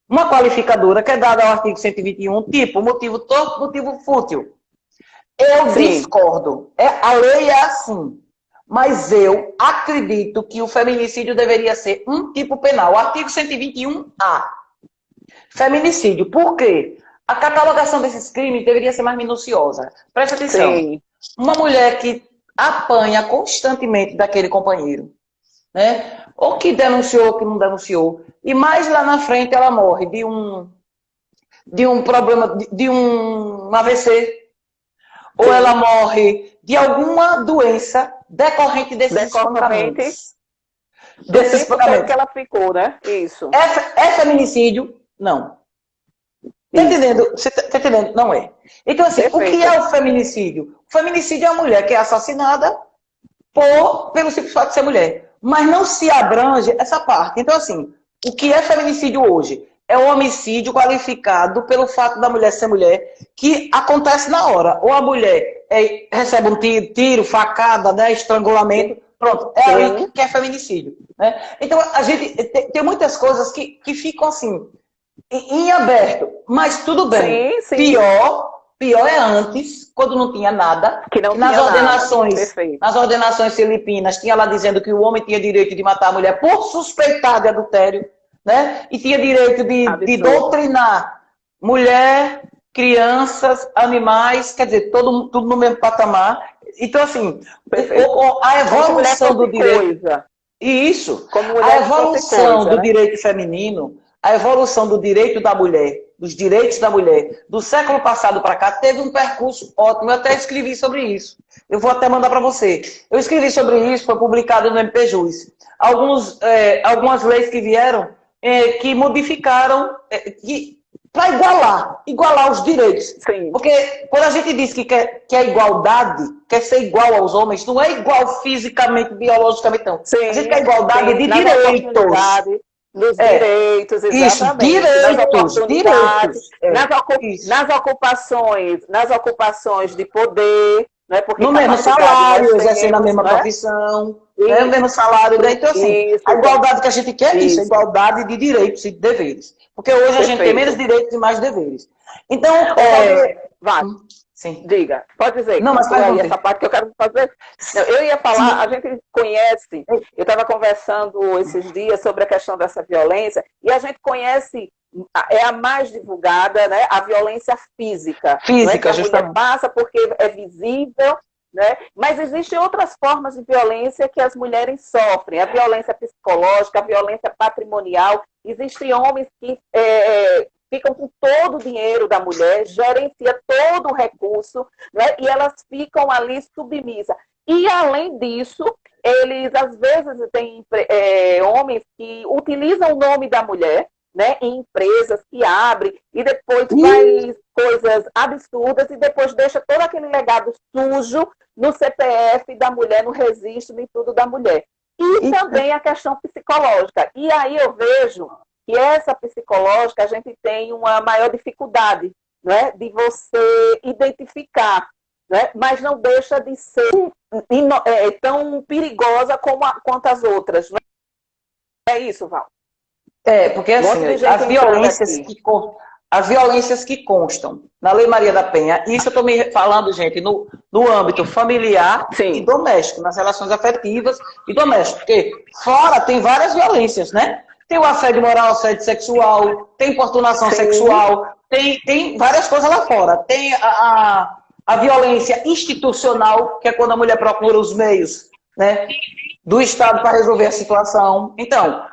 Uma qualificadora que é dada ao artigo 121, tipo, motivo torpe, motivo fútil. Eu discordo. A lei é assim. Mas eu acredito que o feminicídio deveria ser um tipo penal. Artigo 121A. Feminicídio. Por quê? A catalogação desses crimes deveria ser mais minuciosa. Presta atenção. Sim. Uma mulher que apanha constantemente daquele companheiro, né? Ou que denunciou, ou que não denunciou, e mais lá na frente ela morre de um problema, de um AVC, ou ela morre de alguma doença decorrente desses espancamentos. Desses espancamentos que ela ficou, né? Isso. É feminicídio? Não. Tá entendendo? Você tá entendendo? Não é. Então, assim, o que é o feminicídio? O feminicídio é a mulher que é assassinada pelo simples fato de ser mulher. Mas não se abrange essa parte. Então, assim, o que é feminicídio hoje? É o homicídio qualificado pelo fato da mulher ser mulher, que acontece na hora. Ou a mulher recebe um tiro, facada, né, estrangulamento. Pronto, é aí que é feminicídio. Né? Então, a gente tem muitas coisas que ficam assim, em aberto, mas tudo bem. Sim. Pior é antes, quando não tinha nada. Que não nas tinha ordenações, nada. Nas ordenações filipinas, tinha lá dizendo que o homem tinha direito de matar a mulher por suspeitar de adultério, né? E tinha direito de doutrinar mulher, crianças, animais, quer dizer, tudo no mesmo patamar. Então, assim, a evolução do direito... a evolução do direito feminino... A evolução do direito da mulher, dos direitos da mulher, do século passado para cá, teve um percurso ótimo. Eu até escrevi sobre isso. Eu vou até mandar para você. Eu escrevi sobre isso, foi publicado no MPJus. Algumas leis que vieram, que modificaram, para igualar os direitos. Sim. Porque quando a gente diz que quer igualdade, quer ser igual aos homens, não é igual fisicamente, biologicamente, não. Sim, a gente quer igualdade de direitos. Dos direitos, exatamente. Isso, direitos. Nas ocupações de poder, né? Porque no mesmo salário, exercendo a mesma profissão, né? No mesmo salário. Né? Então, assim, a igualdade que a gente quer é isso, a igualdade de direitos e de deveres. Porque hoje a gente tem menos direitos e mais deveres. Então, vai. Sim. Diga, pode dizer. Não, mas aí essa parte que eu quero fazer. Eu ia falar, a gente conhece, eu estava conversando esses dias sobre a questão dessa violência, e a gente conhece, é a mais divulgada, né? A violência física. Física, a mulher passa porque é visível, né? Mas existem outras formas de violência que as mulheres sofrem. A violência psicológica, a violência patrimonial. Existem homens que ficam com todo o dinheiro da mulher, gerencia todo o recurso, né? E elas ficam ali submissas. E, além disso, eles, às vezes, têm homens que utilizam o nome da mulher, né, em empresas que abrem e depois faz coisas absurdas e depois deixa todo aquele legado sujo no CPF da mulher, no registro e tudo da mulher. E também a questão psicológica. E aí eu vejo que essa psicológica a gente tem uma maior dificuldade, né, de você identificar, né, mas não deixa de ser tão perigosa quanto as outras. Não é isso, Val? Porque assim, as violências que constam na Lei Maria da Penha, isso eu estou me falando, gente, no âmbito familiar e doméstico, nas relações afetivas e domésticas, porque fora tem várias violências, né? Tem o assédio moral, assédio sexual, tem importunação sexual, tem várias coisas lá fora. Tem a violência institucional, que é quando a mulher procura os meios, né, do Estado para resolver a situação. Então,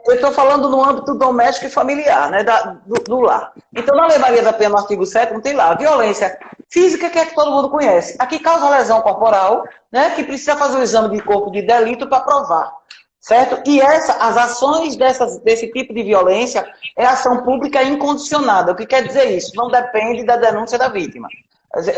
eu estou falando no âmbito doméstico e familiar, né, do lar. Então, na Lei Maria da Penha, no artigo 7º, tem lá a violência física, que é que todo mundo conhece. Aqui causa lesão corporal, né, que precisa fazer o exame de corpo de delito para provar. Certo? E as ações desse tipo de violência é ação pública incondicionada. O que quer dizer isso? Não depende da denúncia da vítima.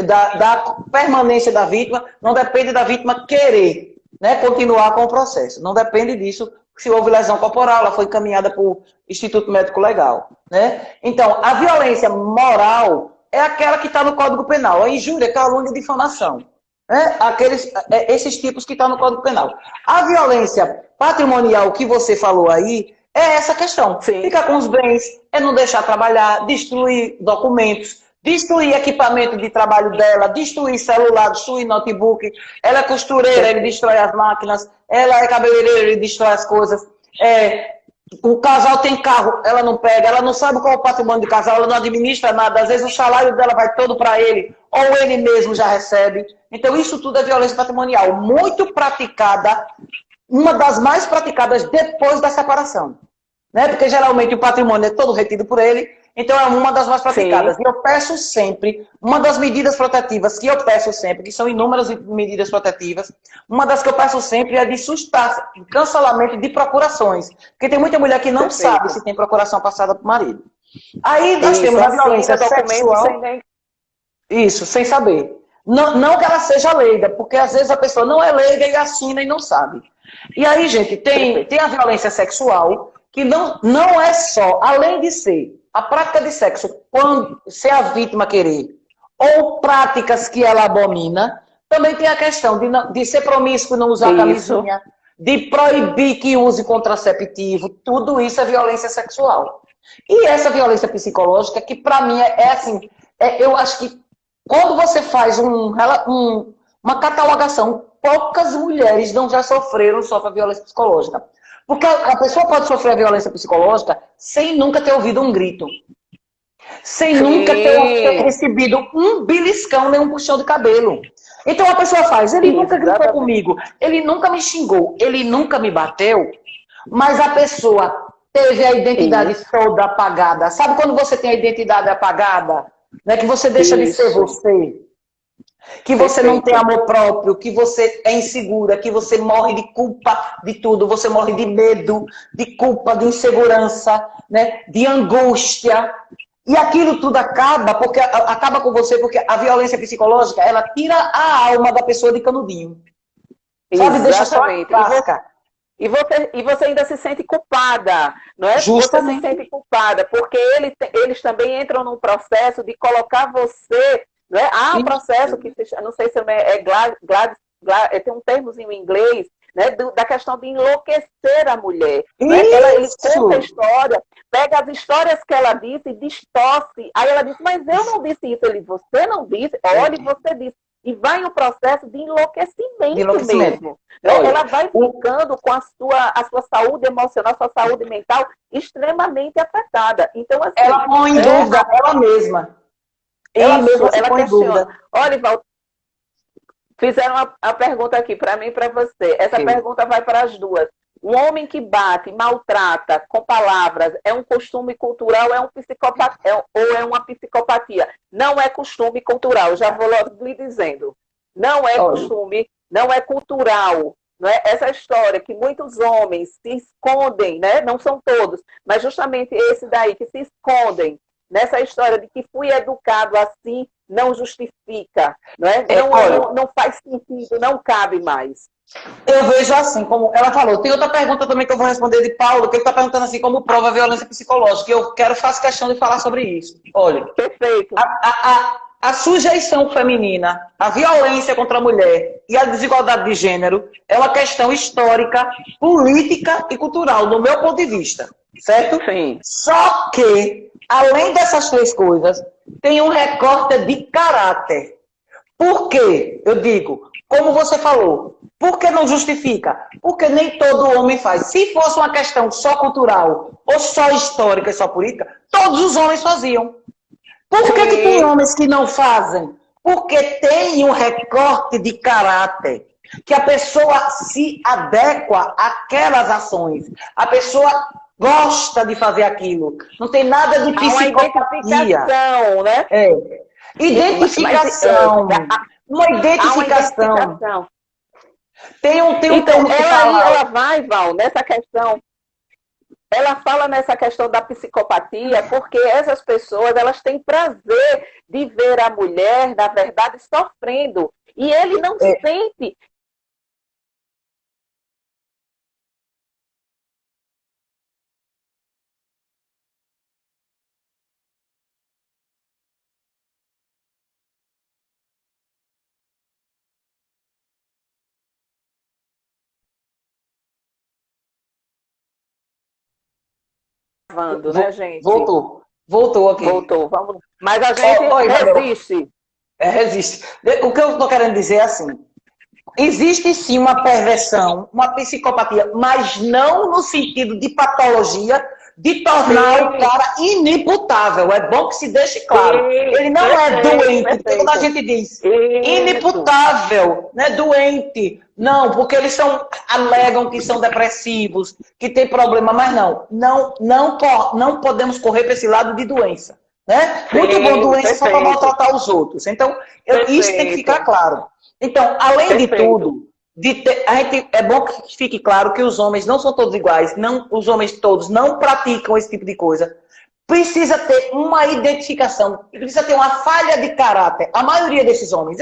Da permanência da vítima, não depende da vítima querer, né, continuar com o processo. Não depende disso. Se houve lesão corporal, ela foi encaminhada para o Instituto Médico Legal. Né? Então, a violência moral é aquela que está no Código Penal. A injúria, calúnia e difamação. Né? Esses tipos que estão no Código Penal. A violência patrimonial que você falou aí é essa questão. Ficar com os bens, é não deixar trabalhar, destruir documentos, destruir equipamento de trabalho dela, destruir celular, destruir notebook. Ela é costureira, ele destrói as máquinas. Ela é cabeleireira, ele destrói as coisas. O casal tem carro, ela não pega, ela não sabe qual é o patrimônio do casal, ela não administra nada. Às vezes o salário dela vai todo para ele, ou ele mesmo já recebe. Então isso tudo é violência patrimonial, muito praticada, uma das mais praticadas depois da separação. Né? Porque geralmente o patrimônio é todo retido por ele, então é uma das mais praticadas. E eu peço sempre, uma das medidas protetivas que eu peço sempre, que são inúmeras medidas protetivas, uma das que eu peço sempre é de sustar cancelamento de procurações. Porque tem muita mulher que não sabe se tem procuração passada para o marido. Aí nós temos a violência sexual. Isso, sem saber. Não que ela seja leiga, porque às vezes a pessoa não é leiga e assina e não sabe. E aí, gente, tem a violência sexual, que não é só, além de ser a prática de sexo, quando se a vítima querer, ou práticas que ela abomina, também tem a questão de ser promíscuo e não usar camisinha, de proibir que use contraceptivo, tudo isso é violência sexual. E essa violência psicológica, que para mim é assim, eu acho que quando você faz uma catalogação, poucas mulheres não já sofreram a violência psicológica. Porque a pessoa pode sofrer a violência psicológica sem nunca ter ouvido um grito. Sem nunca ter recebido um beliscão, nem um puxão de cabelo. Então a pessoa faz, ele nunca gritou comigo, ele nunca me xingou, ele nunca me bateu, mas a pessoa teve a identidade toda apagada. Sabe quando você tem a identidade apagada? Né? Que você deixa de ser você. Que você não tem amor próprio, que você é insegura, que você morre de culpa de tudo, você morre de medo, de culpa, de insegurança, né? De angústia. E aquilo tudo acaba com você, porque a violência psicológica, ela tira a alma da pessoa de canudinho. Sabe? Deixa só a casca. E você ainda se sente culpada, não é? Justamente. Você se sente culpada, porque eles também entram num processo de colocar você... Né? Há um processo que, não sei se tem um termozinho em inglês, né? Da questão de enlouquecer a mulher. Né? Ele conta a história, pega as histórias que ela disse e distorce. Aí ela diz, mas eu não disse isso. Ele, você não disse? Olha, você disse. E vai um processo de enlouquecimento mesmo. Olha, ela vai ficando com a sua saúde emocional, a sua saúde mental extremamente afetada. Então, assim, ela põe em dúvida ela mesma. Ela questiona. Olha, Val, fizeram a pergunta aqui para mim e para você. Essa pergunta vai para as duas. Um homem que bate, maltrata com palavras, é um costume cultural, é um psicopatia, ou é uma psicopatia? Não é costume cultural, já vou logo lhe dizendo. Não é Olha, costume, não é cultural. Não é? Essa história que muitos homens se escondem, né? Não são todos, mas justamente esse daí, que se escondem nessa história de que fui educado assim, não justifica, não é? olha, Não faz sentido, não cabe mais. eu vejo assim, como ela falou. Tem outra pergunta também que eu vou responder de Paulo, que ele está perguntando assim, como prova a violência psicológica. E eu faço questão de falar sobre isso. Olha, Perfeito. a sujeição feminina, a violência contra a mulher e a desigualdade de gênero é uma questão histórica, política e cultural, do meu ponto de vista. Certo? Sim. Só que, além dessas três coisas, tem um recorte de caráter. Por quê? Eu digo, como você falou, por que não justifica? Porque nem todo homem faz. Se fosse uma questão só cultural, ou só histórica e só política, todos os homens faziam. Por que tem homens que não fazem? Porque tem um recorte de caráter, que a pessoa se adequa àquelas ações. A pessoa gosta de fazer aquilo. Não tem nada de psicopatia. Né? Identificação. Uma identificação. Tem um então, ela vai, Val, nessa questão. Ela fala nessa questão da psicopatia porque essas pessoas, elas têm prazer de ver a mulher, na verdade, sofrendo. E ele não sente. Né, gente? Voltou aqui. Voltou, vamos. Mas a gente resiste. Resiste. O que eu estou querendo dizer é assim: existe sim uma perversão, uma psicopatia, mas não no sentido de patologia, de tornar o cara inimputável. É bom que se deixe claro. Ele não é doente, porque quando a gente diz inimputável, não é doente. Não, porque eles alegam que são depressivos, que tem problema, mas não podemos correr para esse lado de doença. Né? Muito bom doença só para maltratar os outros. Então, isso tem que ficar claro. Então, além de tudo, é bom que fique claro que os homens não são todos iguais, os homens todos não praticam esse tipo de coisa. Precisa ter uma identificação, precisa ter uma falha de caráter. A maioria desses homens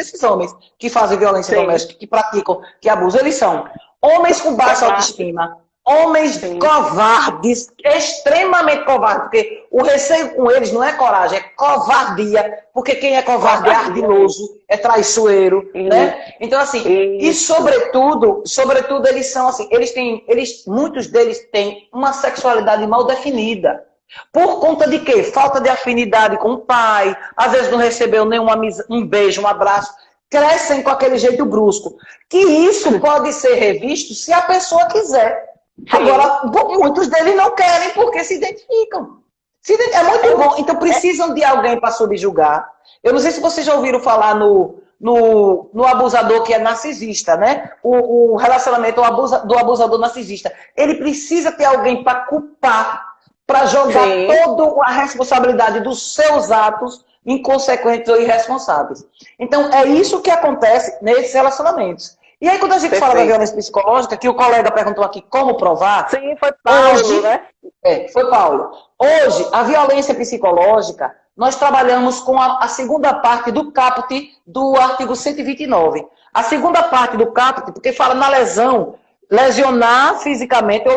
que fazem violência doméstica, que praticam, que abusam, eles são homens com baixa autoestima, homens covardes, extremamente covardes, porque o receio com eles não é coragem, é covardia, porque quem é covarde é ardiloso, é traiçoeiro, né? Então, assim, e sobretudo, eles são assim, muitos deles têm uma sexualidade mal definida. Por conta de quê? Falta de afinidade com o pai, às vezes não recebeu um beijo, um abraço, crescem com aquele jeito brusco. Que isso pode ser revisto se a pessoa quiser. Agora, muitos deles não querem porque se identificam. É muito bom. Então, precisam de alguém para subjugar. Eu não sei se vocês já ouviram falar no abusador que é narcisista, né? O relacionamento do abusador narcisista. Ele precisa ter alguém para culpar, para jogar toda a responsabilidade dos seus atos inconsequentes ou irresponsáveis. Então, é isso que acontece nesses relacionamentos. E aí, quando a gente fala da violência psicológica, que o colega perguntou aqui como provar... Sim, foi Paulo, né? Foi Paulo. Hoje, a violência psicológica, nós trabalhamos com a segunda parte do caput do artigo 129. A segunda parte do caput, porque fala na lesão, lesionar fisicamente ou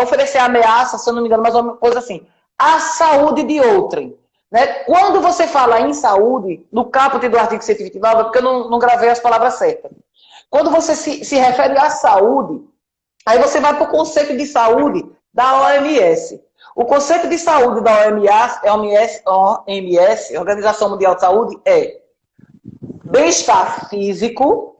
oferecer ameaça, se eu não me engano, mais uma coisa assim, à saúde de outrem. Né? Quando você fala em saúde, no caput do artigo 129, é porque eu não gravei as palavras certas. Quando você se refere à saúde, aí você vai para o conceito de saúde da OMS. O conceito de saúde da OMS, Organização Mundial de Saúde, é bem-estar físico,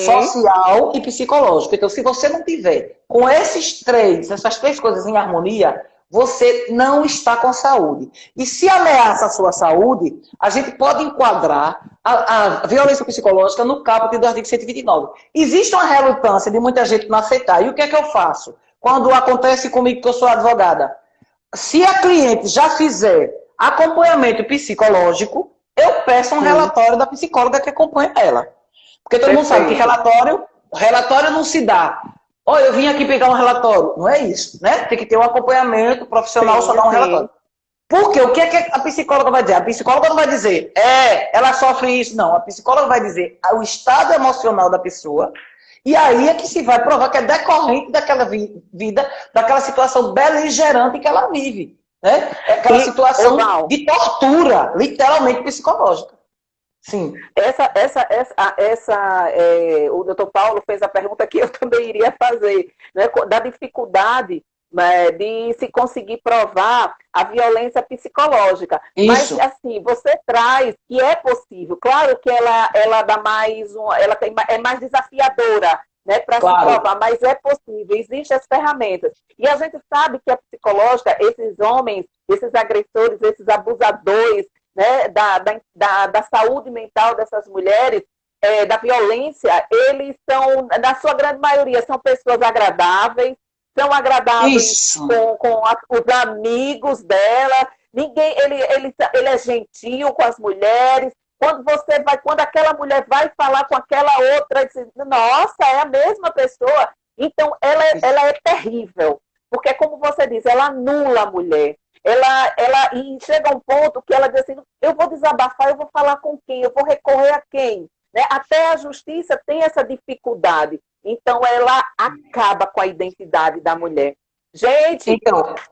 social e psicológico. Então, se você não tiver com essas três coisas em harmonia, você não está com saúde. E se ameaça a sua saúde, a gente pode enquadrar a violência psicológica no caput do artigo 129. Existe uma relutância de muita gente não aceitar. E o que é que eu faço? Quando acontece comigo que eu sou advogada, se a cliente já fizer acompanhamento psicológico, eu peço um relatório da psicóloga que acompanha ela. Porque todo mundo sabe que relatório não se dá. Olha, eu vim aqui pegar um relatório. Não é isso, né? Tem que ter um acompanhamento profissional, só dar um relatório. Porque o que é que a psicóloga vai dizer? A psicóloga não vai dizer, ela sofre isso. Não, a psicóloga vai dizer o estado emocional da pessoa. E aí é que se vai provar que é decorrente daquela vida, daquela situação beligerante que ela vive. Né? É aquela situação de tortura, literalmente psicológica. Sim. O doutor Paulo fez a pergunta que eu também iria fazer, né, da dificuldade, né, de se conseguir provar a violência psicológica. Isso. Mas, assim, você traz que é possível. Claro que ela dá mais é mais desafiadora, né, para se provar, mas é possível, existem as ferramentas. E a gente sabe que a psicológica, esses homens, esses agressores, esses abusadores, né, da saúde mental dessas mulheres, da violência, eles são, na sua grande maioria, são pessoas agradáveis, são agradáveis com os amigos dela, ele é gentil com as mulheres. Quando aquela mulher vai falar com aquela outra, diz, nossa, é a mesma pessoa. Então, ela é terrível. Porque, como você diz, ela anula a mulher. E chega um ponto que ela diz assim, eu vou desabafar, eu vou falar com quem? Eu vou recorrer a quem? Né? Até a justiça tem essa dificuldade. Então, ela acaba com a identidade da mulher. Gente,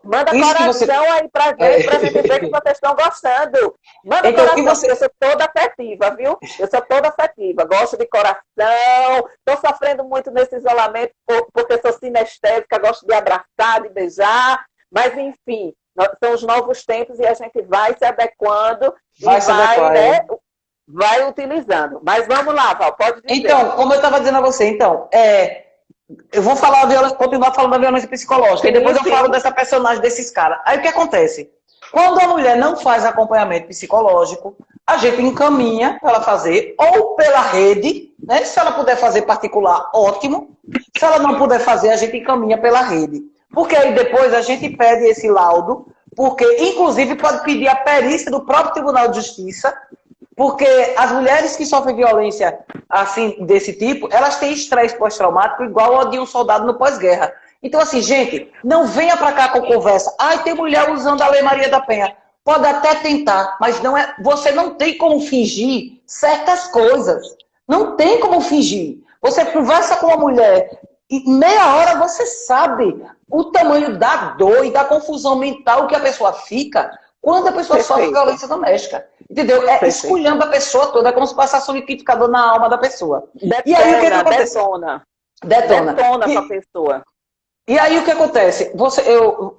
manda coração aí pra gente, pra gente ver que vocês estão gostando. Manda coração, eu sou toda afetiva, viu? Eu sou toda afetiva, gosto de coração, estou sofrendo muito nesse isolamento porque sou sinestésica, gosto de abraçar, de beijar, mas enfim, são os novos tempos e a gente vai se adequando vai utilizando. Mas vamos lá, Val, pode dizer. Então, como eu estava dizendo a você, eu vou continuar falando da violência psicológica, e depois eu falo dessa personagem, desses caras. Aí o que acontece? Quando a mulher não faz acompanhamento psicológico, a gente encaminha para ela fazer, ou pela rede, né? Se ela puder fazer particular, ótimo. Se ela não puder fazer, a gente encaminha pela rede. Porque aí depois a gente pede esse laudo, porque inclusive pode pedir a perícia do próprio Tribunal de Justiça, porque as mulheres que sofrem violência assim, desse tipo, elas têm estresse pós-traumático igual ao de um soldado no pós-guerra. Então, assim, gente, não venha pra cá com conversa. Ai, tem mulher usando a Lei Maria da Penha. Pode até tentar, mas você não tem como fingir certas coisas. Não tem como fingir. Você conversa com uma mulher e meia hora você sabe o tamanho da dor e da confusão mental que a pessoa fica quando a pessoa sofre violência doméstica. Entendeu? Esculhamba a pessoa toda, é como se passasse um liquidificador na alma da pessoa. E aí o que acontece? Detona com a pessoa. E aí o que acontece? Eu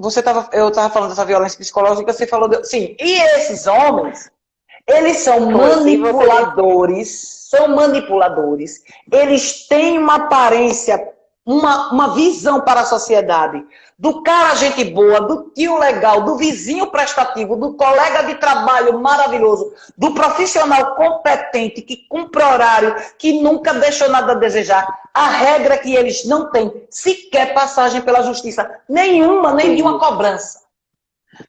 estava falando dessa violência psicológica, você falou... Sim, e esses homens, eles são manipuladores, eles têm uma aparência, uma visão para a sociedade do cara gente boa, do tio legal, do vizinho prestativo, do colega de trabalho maravilhoso, do profissional competente, que cumpre horário, que nunca deixou nada a desejar. A regra é que eles não têm sequer passagem pela justiça, nenhuma, nem de uma cobrança.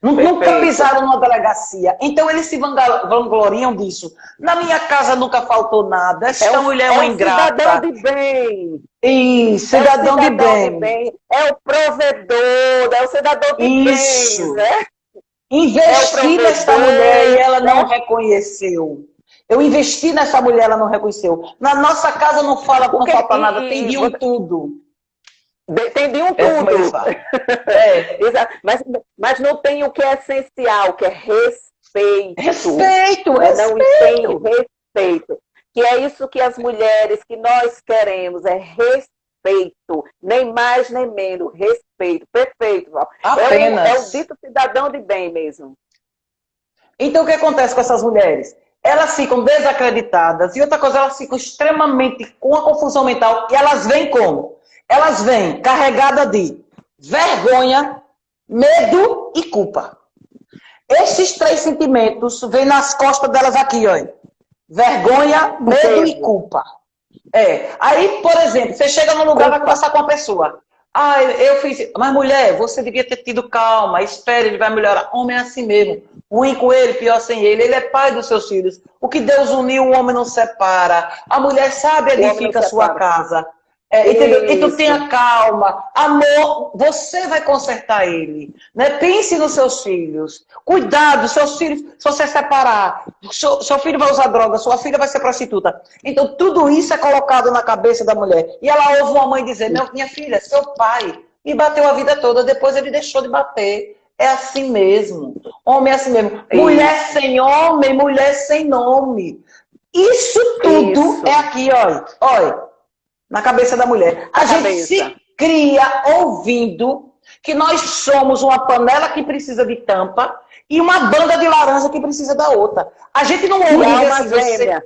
Nunca pisaram numa delegacia. Então eles se vangloriam disso. Na minha casa nunca faltou nada. Essa mulher é uma ingrata. Cidadão de bem. Isso, cidadão de bem. É o provedor, é o cidadão de bem. Né? Investi nessa mulher e ela não reconheceu. Eu investi nessa mulher, ela não reconheceu. Na nossa casa não falta nada, tem de um tudo. Tem de um tudo. Mas não tem o que é essencial, que é respeito. Respeito. Não tem respeito. Que é isso que as mulheres, que nós queremos, é respeito. Nem mais, nem menos. Respeito. Perfeito, Val. Apenas. É o dito cidadão de bem mesmo. Então o que acontece com essas mulheres? Elas ficam desacreditadas. E outra coisa, elas ficam extremamente com uma confusão mental. E elas vêm como? Elas vêm carregadas de vergonha, medo e culpa. Esses 3 sentimentos vêm nas costas delas aqui, ó. Vergonha, medo e culpa. Aí, por exemplo, você chega num lugar e vai conversar com uma pessoa. Ah, eu fiz... Mas, mulher, você devia ter tido calma, espere, ele vai melhorar. Homem é assim mesmo. Ruim com ele, pior sem ele. Ele é pai dos seus filhos. O que Deus uniu, o homem não separa. A mulher sabe edifica a sua casa. Entendeu? Então tenha calma. Amor, você vai consertar ele. Né? Pense nos seus filhos. Cuidado, seus filhos, se você separar, seu filho vai usar droga, sua filha vai ser prostituta. Então tudo isso é colocado na cabeça da mulher. E ela ouve uma mãe dizer, minha filha, seu pai me bateu a vida toda, depois ele deixou de bater. É assim mesmo. Homem é assim mesmo. Mulher sem homem, mulher sem nome. Isso tudo é aqui, olha. Na cabeça da mulher. A gente se cria ouvindo que nós somos uma panela que precisa de tampa e uma banda de laranja que precisa da outra. A gente não ouve alma gêmea.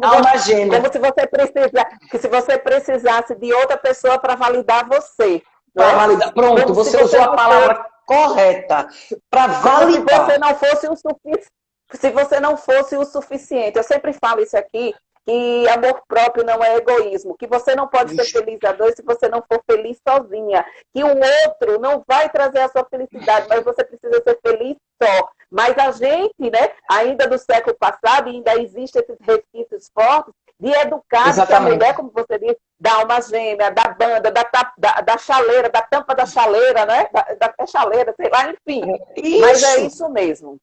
Alma gêmea. Como se você precisasse de outra pessoa para validar você. Para validar. Pronto, você usou a palavra correta. Para validar. Se você não fosse o suficiente. Eu sempre falo isso aqui. Que amor próprio não é egoísmo, que você não pode ser feliz a dois se você não for feliz sozinha, que o outro não vai trazer a sua felicidade, mas você precisa ser feliz só. Mas a gente, né, ainda do século passado, ainda existem esses resquícios fortes de educar a mulher, como você disse, da alma gêmea, da banda, da chaleira, da tampa da chaleira, né, da chaleira, sei lá, enfim. Mas é isso mesmo.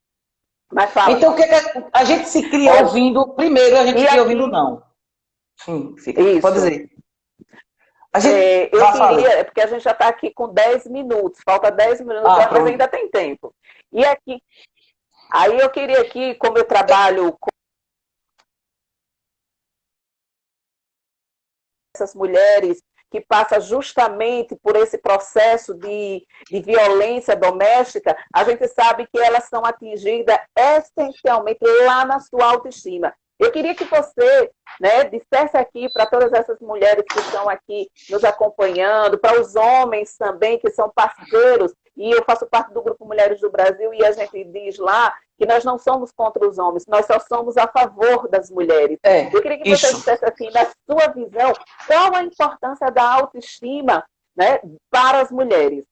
Mas fala. Então, o que a gente se cria ouvindo? Primeiro, a gente se cria ouvindo não. Isso. Pode dizer. Eu queria, porque a gente já está aqui com 10 minutos, falta 10 minutos, mas ainda tem tempo. E aqui, aí eu queria aqui, como eu trabalho com essas mulheres que passa justamente por esse processo de violência doméstica, a gente sabe que elas são atingidas essencialmente lá na sua autoestima. Eu queria que você, né, dissesse aqui para todas essas mulheres que estão aqui nos acompanhando, para os homens também que são parceiros, e eu faço parte do Grupo Mulheres do Brasil, e a gente diz lá que nós não somos contra os homens, nós só somos a favor das mulheres. Eu queria que você dissesse assim, na sua visão, qual a importância da autoestima, né, para as mulheres?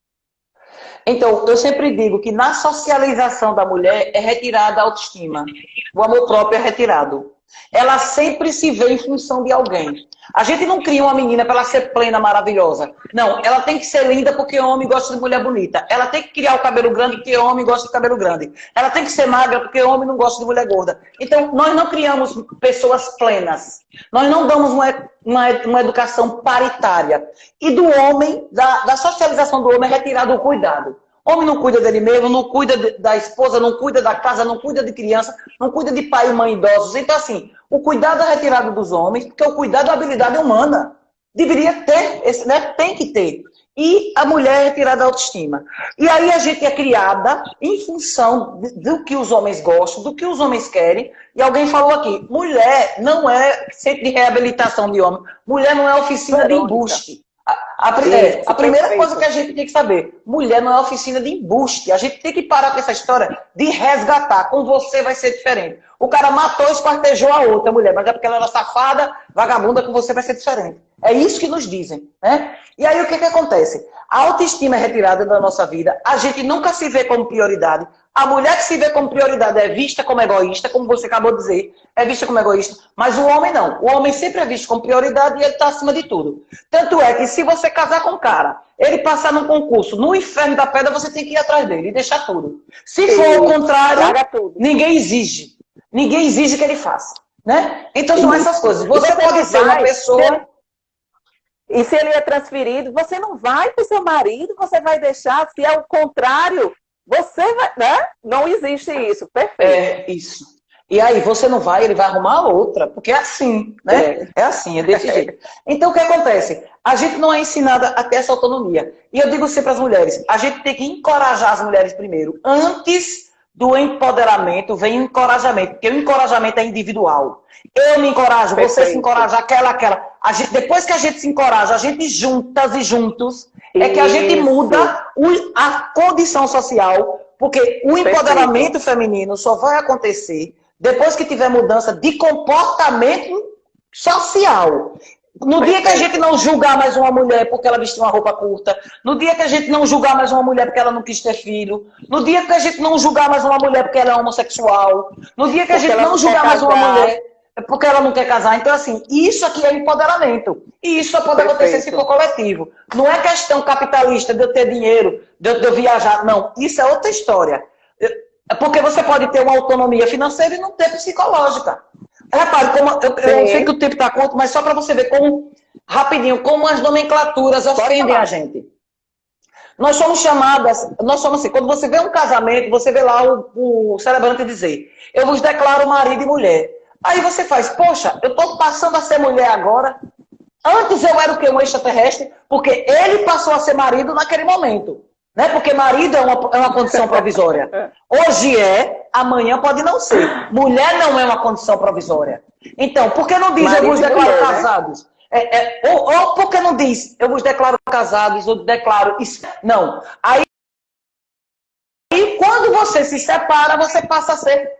Então, eu sempre digo que na socialização da mulher é retirada a autoestima. O amor próprio é retirado. Ela sempre se vê em função de alguém. A gente não cria uma menina para ela ser plena, maravilhosa. Não, ela tem que ser linda porque o homem gosta de mulher bonita. Ela tem que criar o cabelo grande porque o homem gosta de cabelo grande. Ela tem que ser magra porque o homem não gosta de mulher gorda. Então, nós não criamos pessoas plenas. Nós não damos uma educação paritária. E do homem, da socialização do homem é retirado o cuidado. Homem não cuida dele mesmo, não cuida da esposa, não cuida da casa, não cuida de criança, não cuida de pai e mãe idosos. Então, assim, o cuidado é retirado dos homens, porque o cuidado é uma habilidade humana. Deveria ter, né? Tem que ter. E a mulher é retirada da autoestima. E aí a gente é criada em função do que os homens gostam, do que os homens querem. E alguém falou aqui, mulher não é centro de reabilitação de homem, mulher não é oficina de embuste. A primeira coisa que a gente tem que saber, mulher não é oficina de embuste. A gente tem que parar com essa história de resgatar. Com você vai ser diferente. O cara matou e esquartejou a outra mulher, mas é porque ela era safada, vagabunda, com você vai ser diferente. É isso que nos dizem, né? E aí o que acontece? A autoestima é retirada da nossa vida, a gente nunca se vê como prioridade. A mulher que se vê como prioridade é vista como egoísta, como você acabou de dizer, é vista como egoísta. Mas o homem não. O homem sempre é visto como prioridade e ele está acima de tudo. Tanto é que se você casar com um cara, ele passar num concurso, no inferno da pedra, você tem que ir atrás dele e deixar tudo. Se for o contrário, ninguém exige. Ninguém exige que ele faça. Né? Então são essas coisas. Você pode ser uma pessoa... E se ele é transferido, você não vai para o seu marido, você vai deixar, se é o contrário... Você vai, né? Não existe isso, perfeito. É isso. E aí você não vai, ele vai arrumar outra, porque é assim, né? É assim, é desse jeito. Então o que acontece? A gente não é ensinada a ter essa autonomia. E eu digo sempre para as mulheres, a gente tem que encorajar as mulheres primeiro, antes do empoderamento vem o encorajamento, porque o encorajamento é individual. Eu me encorajo, você se encoraja, aquela. Depois que a gente se encoraja, a gente juntas e juntos, é que a gente muda a condição social, porque o empoderamento feminino só vai acontecer depois que tiver mudança de comportamento social. No dia que a gente não julgar mais uma mulher porque ela vestiu uma roupa curta, no dia que a gente não julgar mais uma mulher porque ela não quis ter filho, no dia que a gente não julgar mais uma mulher porque ela é homossexual, no dia que a gente não julgar mais uma mulher porque ela não quer casar. Então, assim, isso aqui é empoderamento. E isso só pode acontecer se for coletivo. Não é questão capitalista de eu ter dinheiro, de eu viajar. Não, isso é outra história. Porque você pode ter uma autonomia financeira e não ter psicológica. Repare, eu sei que o tempo está curto, mas só para você ver como, rapidinho, como as nomenclaturas ofendem a gente. Nós somos chamadas, nós somos assim, quando você vê um casamento, você vê lá o celebrante dizer, eu vos declaro marido e mulher. Aí você faz, poxa, eu estou passando a ser mulher agora. Antes eu era o quê? Um extraterrestre, porque ele passou a ser marido naquele momento. Né? Porque marido é uma condição provisória. Hoje é, amanhã pode não ser. Mulher não é uma condição provisória. Então, por que não diz marido eu vos declaro mulher, casados? Né? Ou por que não diz eu vos declaro casados, eu declaro isso? Não. Aí, quando você se separa, você passa a ser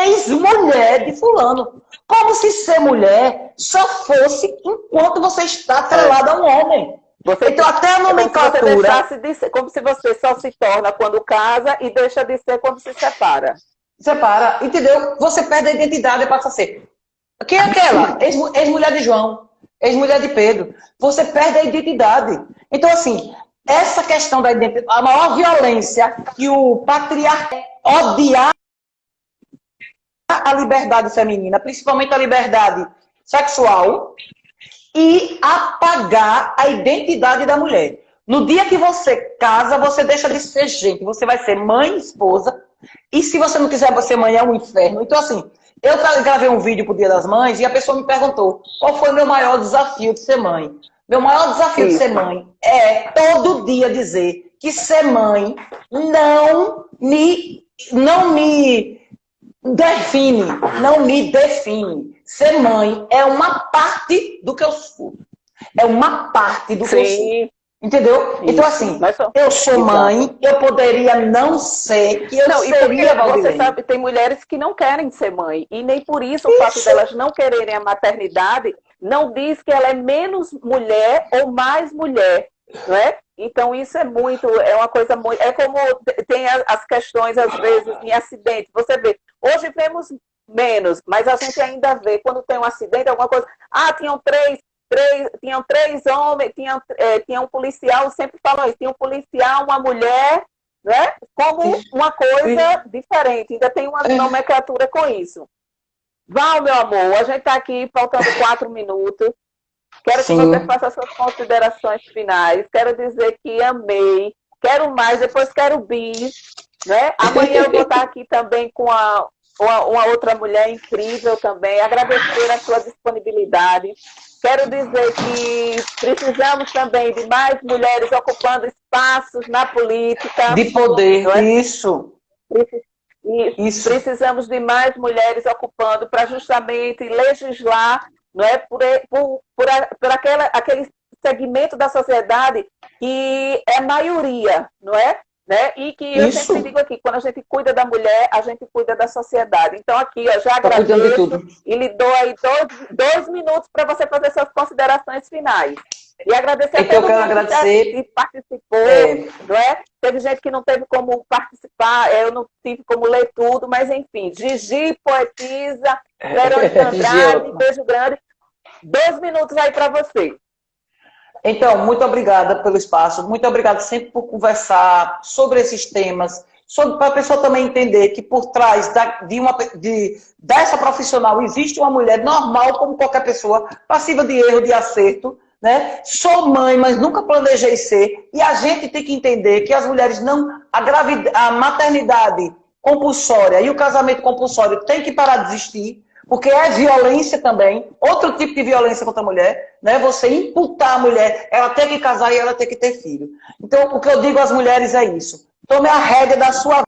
ex-mulher de fulano. Como se ser mulher só fosse enquanto você está atrelada a um homem. Então, até a nomenclatura... Como se você só se torna quando casa e deixa de ser quando se separa. Separa, entendeu? Você perde a identidade e passa a ser. Quem é aquela? Ex-mulher de João, ex-mulher de Pedro. Você perde a identidade. Então, assim, essa questão da identidade, a maior violência que o patriarca odiar a liberdade feminina, principalmente a liberdade sexual, e apagar a identidade da mulher. No dia que você casa, você deixa de ser gente. Você vai ser mãe, esposa. E se você não quiser ser mãe, é um inferno. Então, assim, eu gravei um vídeo pro Dia das Mães e a pessoa me perguntou qual foi o meu maior desafio de ser mãe. Meu maior desafio de ser mãe é todo dia dizer que ser mãe não me define, não me define. Ser mãe é uma parte do que eu sou. É uma parte do que eu sou. Entendeu? Isso. Então, assim, eu sou mãe, eu poderia não ser, que eu não seria Você sabe, tem mulheres que não querem ser mãe. E nem por isso o fato delas não quererem a maternidade não diz que ela é menos mulher ou mais mulher. Não é? Então, isso é uma coisa muito... É como tem as questões, às vezes, em acidente. Você vê, hoje vemos menos, mas a gente ainda vê, quando tem um acidente, alguma coisa... tinham três homens, tinha um policial, sempre falam isso, tinha um policial, uma mulher, né? Como uma coisa diferente. Ainda tem uma nomenclatura com isso. Val, meu amor, a gente está aqui faltando 4 minutos. Quero que você faça as suas considerações finais. Quero dizer que amei. Quero mais, depois quero bis. Né? Amanhã eu vou estar aqui também com uma outra mulher incrível também. Agradecer a sua disponibilidade. Quero dizer que precisamos também de mais mulheres ocupando espaços na política. De poder, não é? Isso. Precisamos de mais mulheres ocupando para justamente legislar, não é, por aquele segmento da sociedade que é maioria, não é? Né? E que eu sempre digo aqui, quando a gente cuida da mulher, a gente cuida da sociedade. Então aqui, eu já agradeço e lhe dou aí 2 minutos para você fazer suas considerações finais. E agradecer a todo mundo que participou, não é? Teve gente que não teve como participar, eu não tive como ler tudo, mas enfim, Gigi, poetisa, Verônica Andrade, beijo grande. 2 minutos aí para você. Então, muito obrigada pelo espaço, muito obrigada sempre por conversar sobre esses temas, para a pessoa também entender que por trás dessa profissional existe uma mulher normal como qualquer pessoa, passiva de erro, de acerto, né? Sou mãe, mas nunca planejei ser, e a gente tem que entender que as mulheres a maternidade compulsória e o casamento compulsório tem que parar de existir, porque é violência também, outro tipo de violência contra a mulher, né? Você imputar a mulher, ela tem que casar e ela tem que ter filho. Então, o que eu digo às mulheres é isso: tome a rédea da sua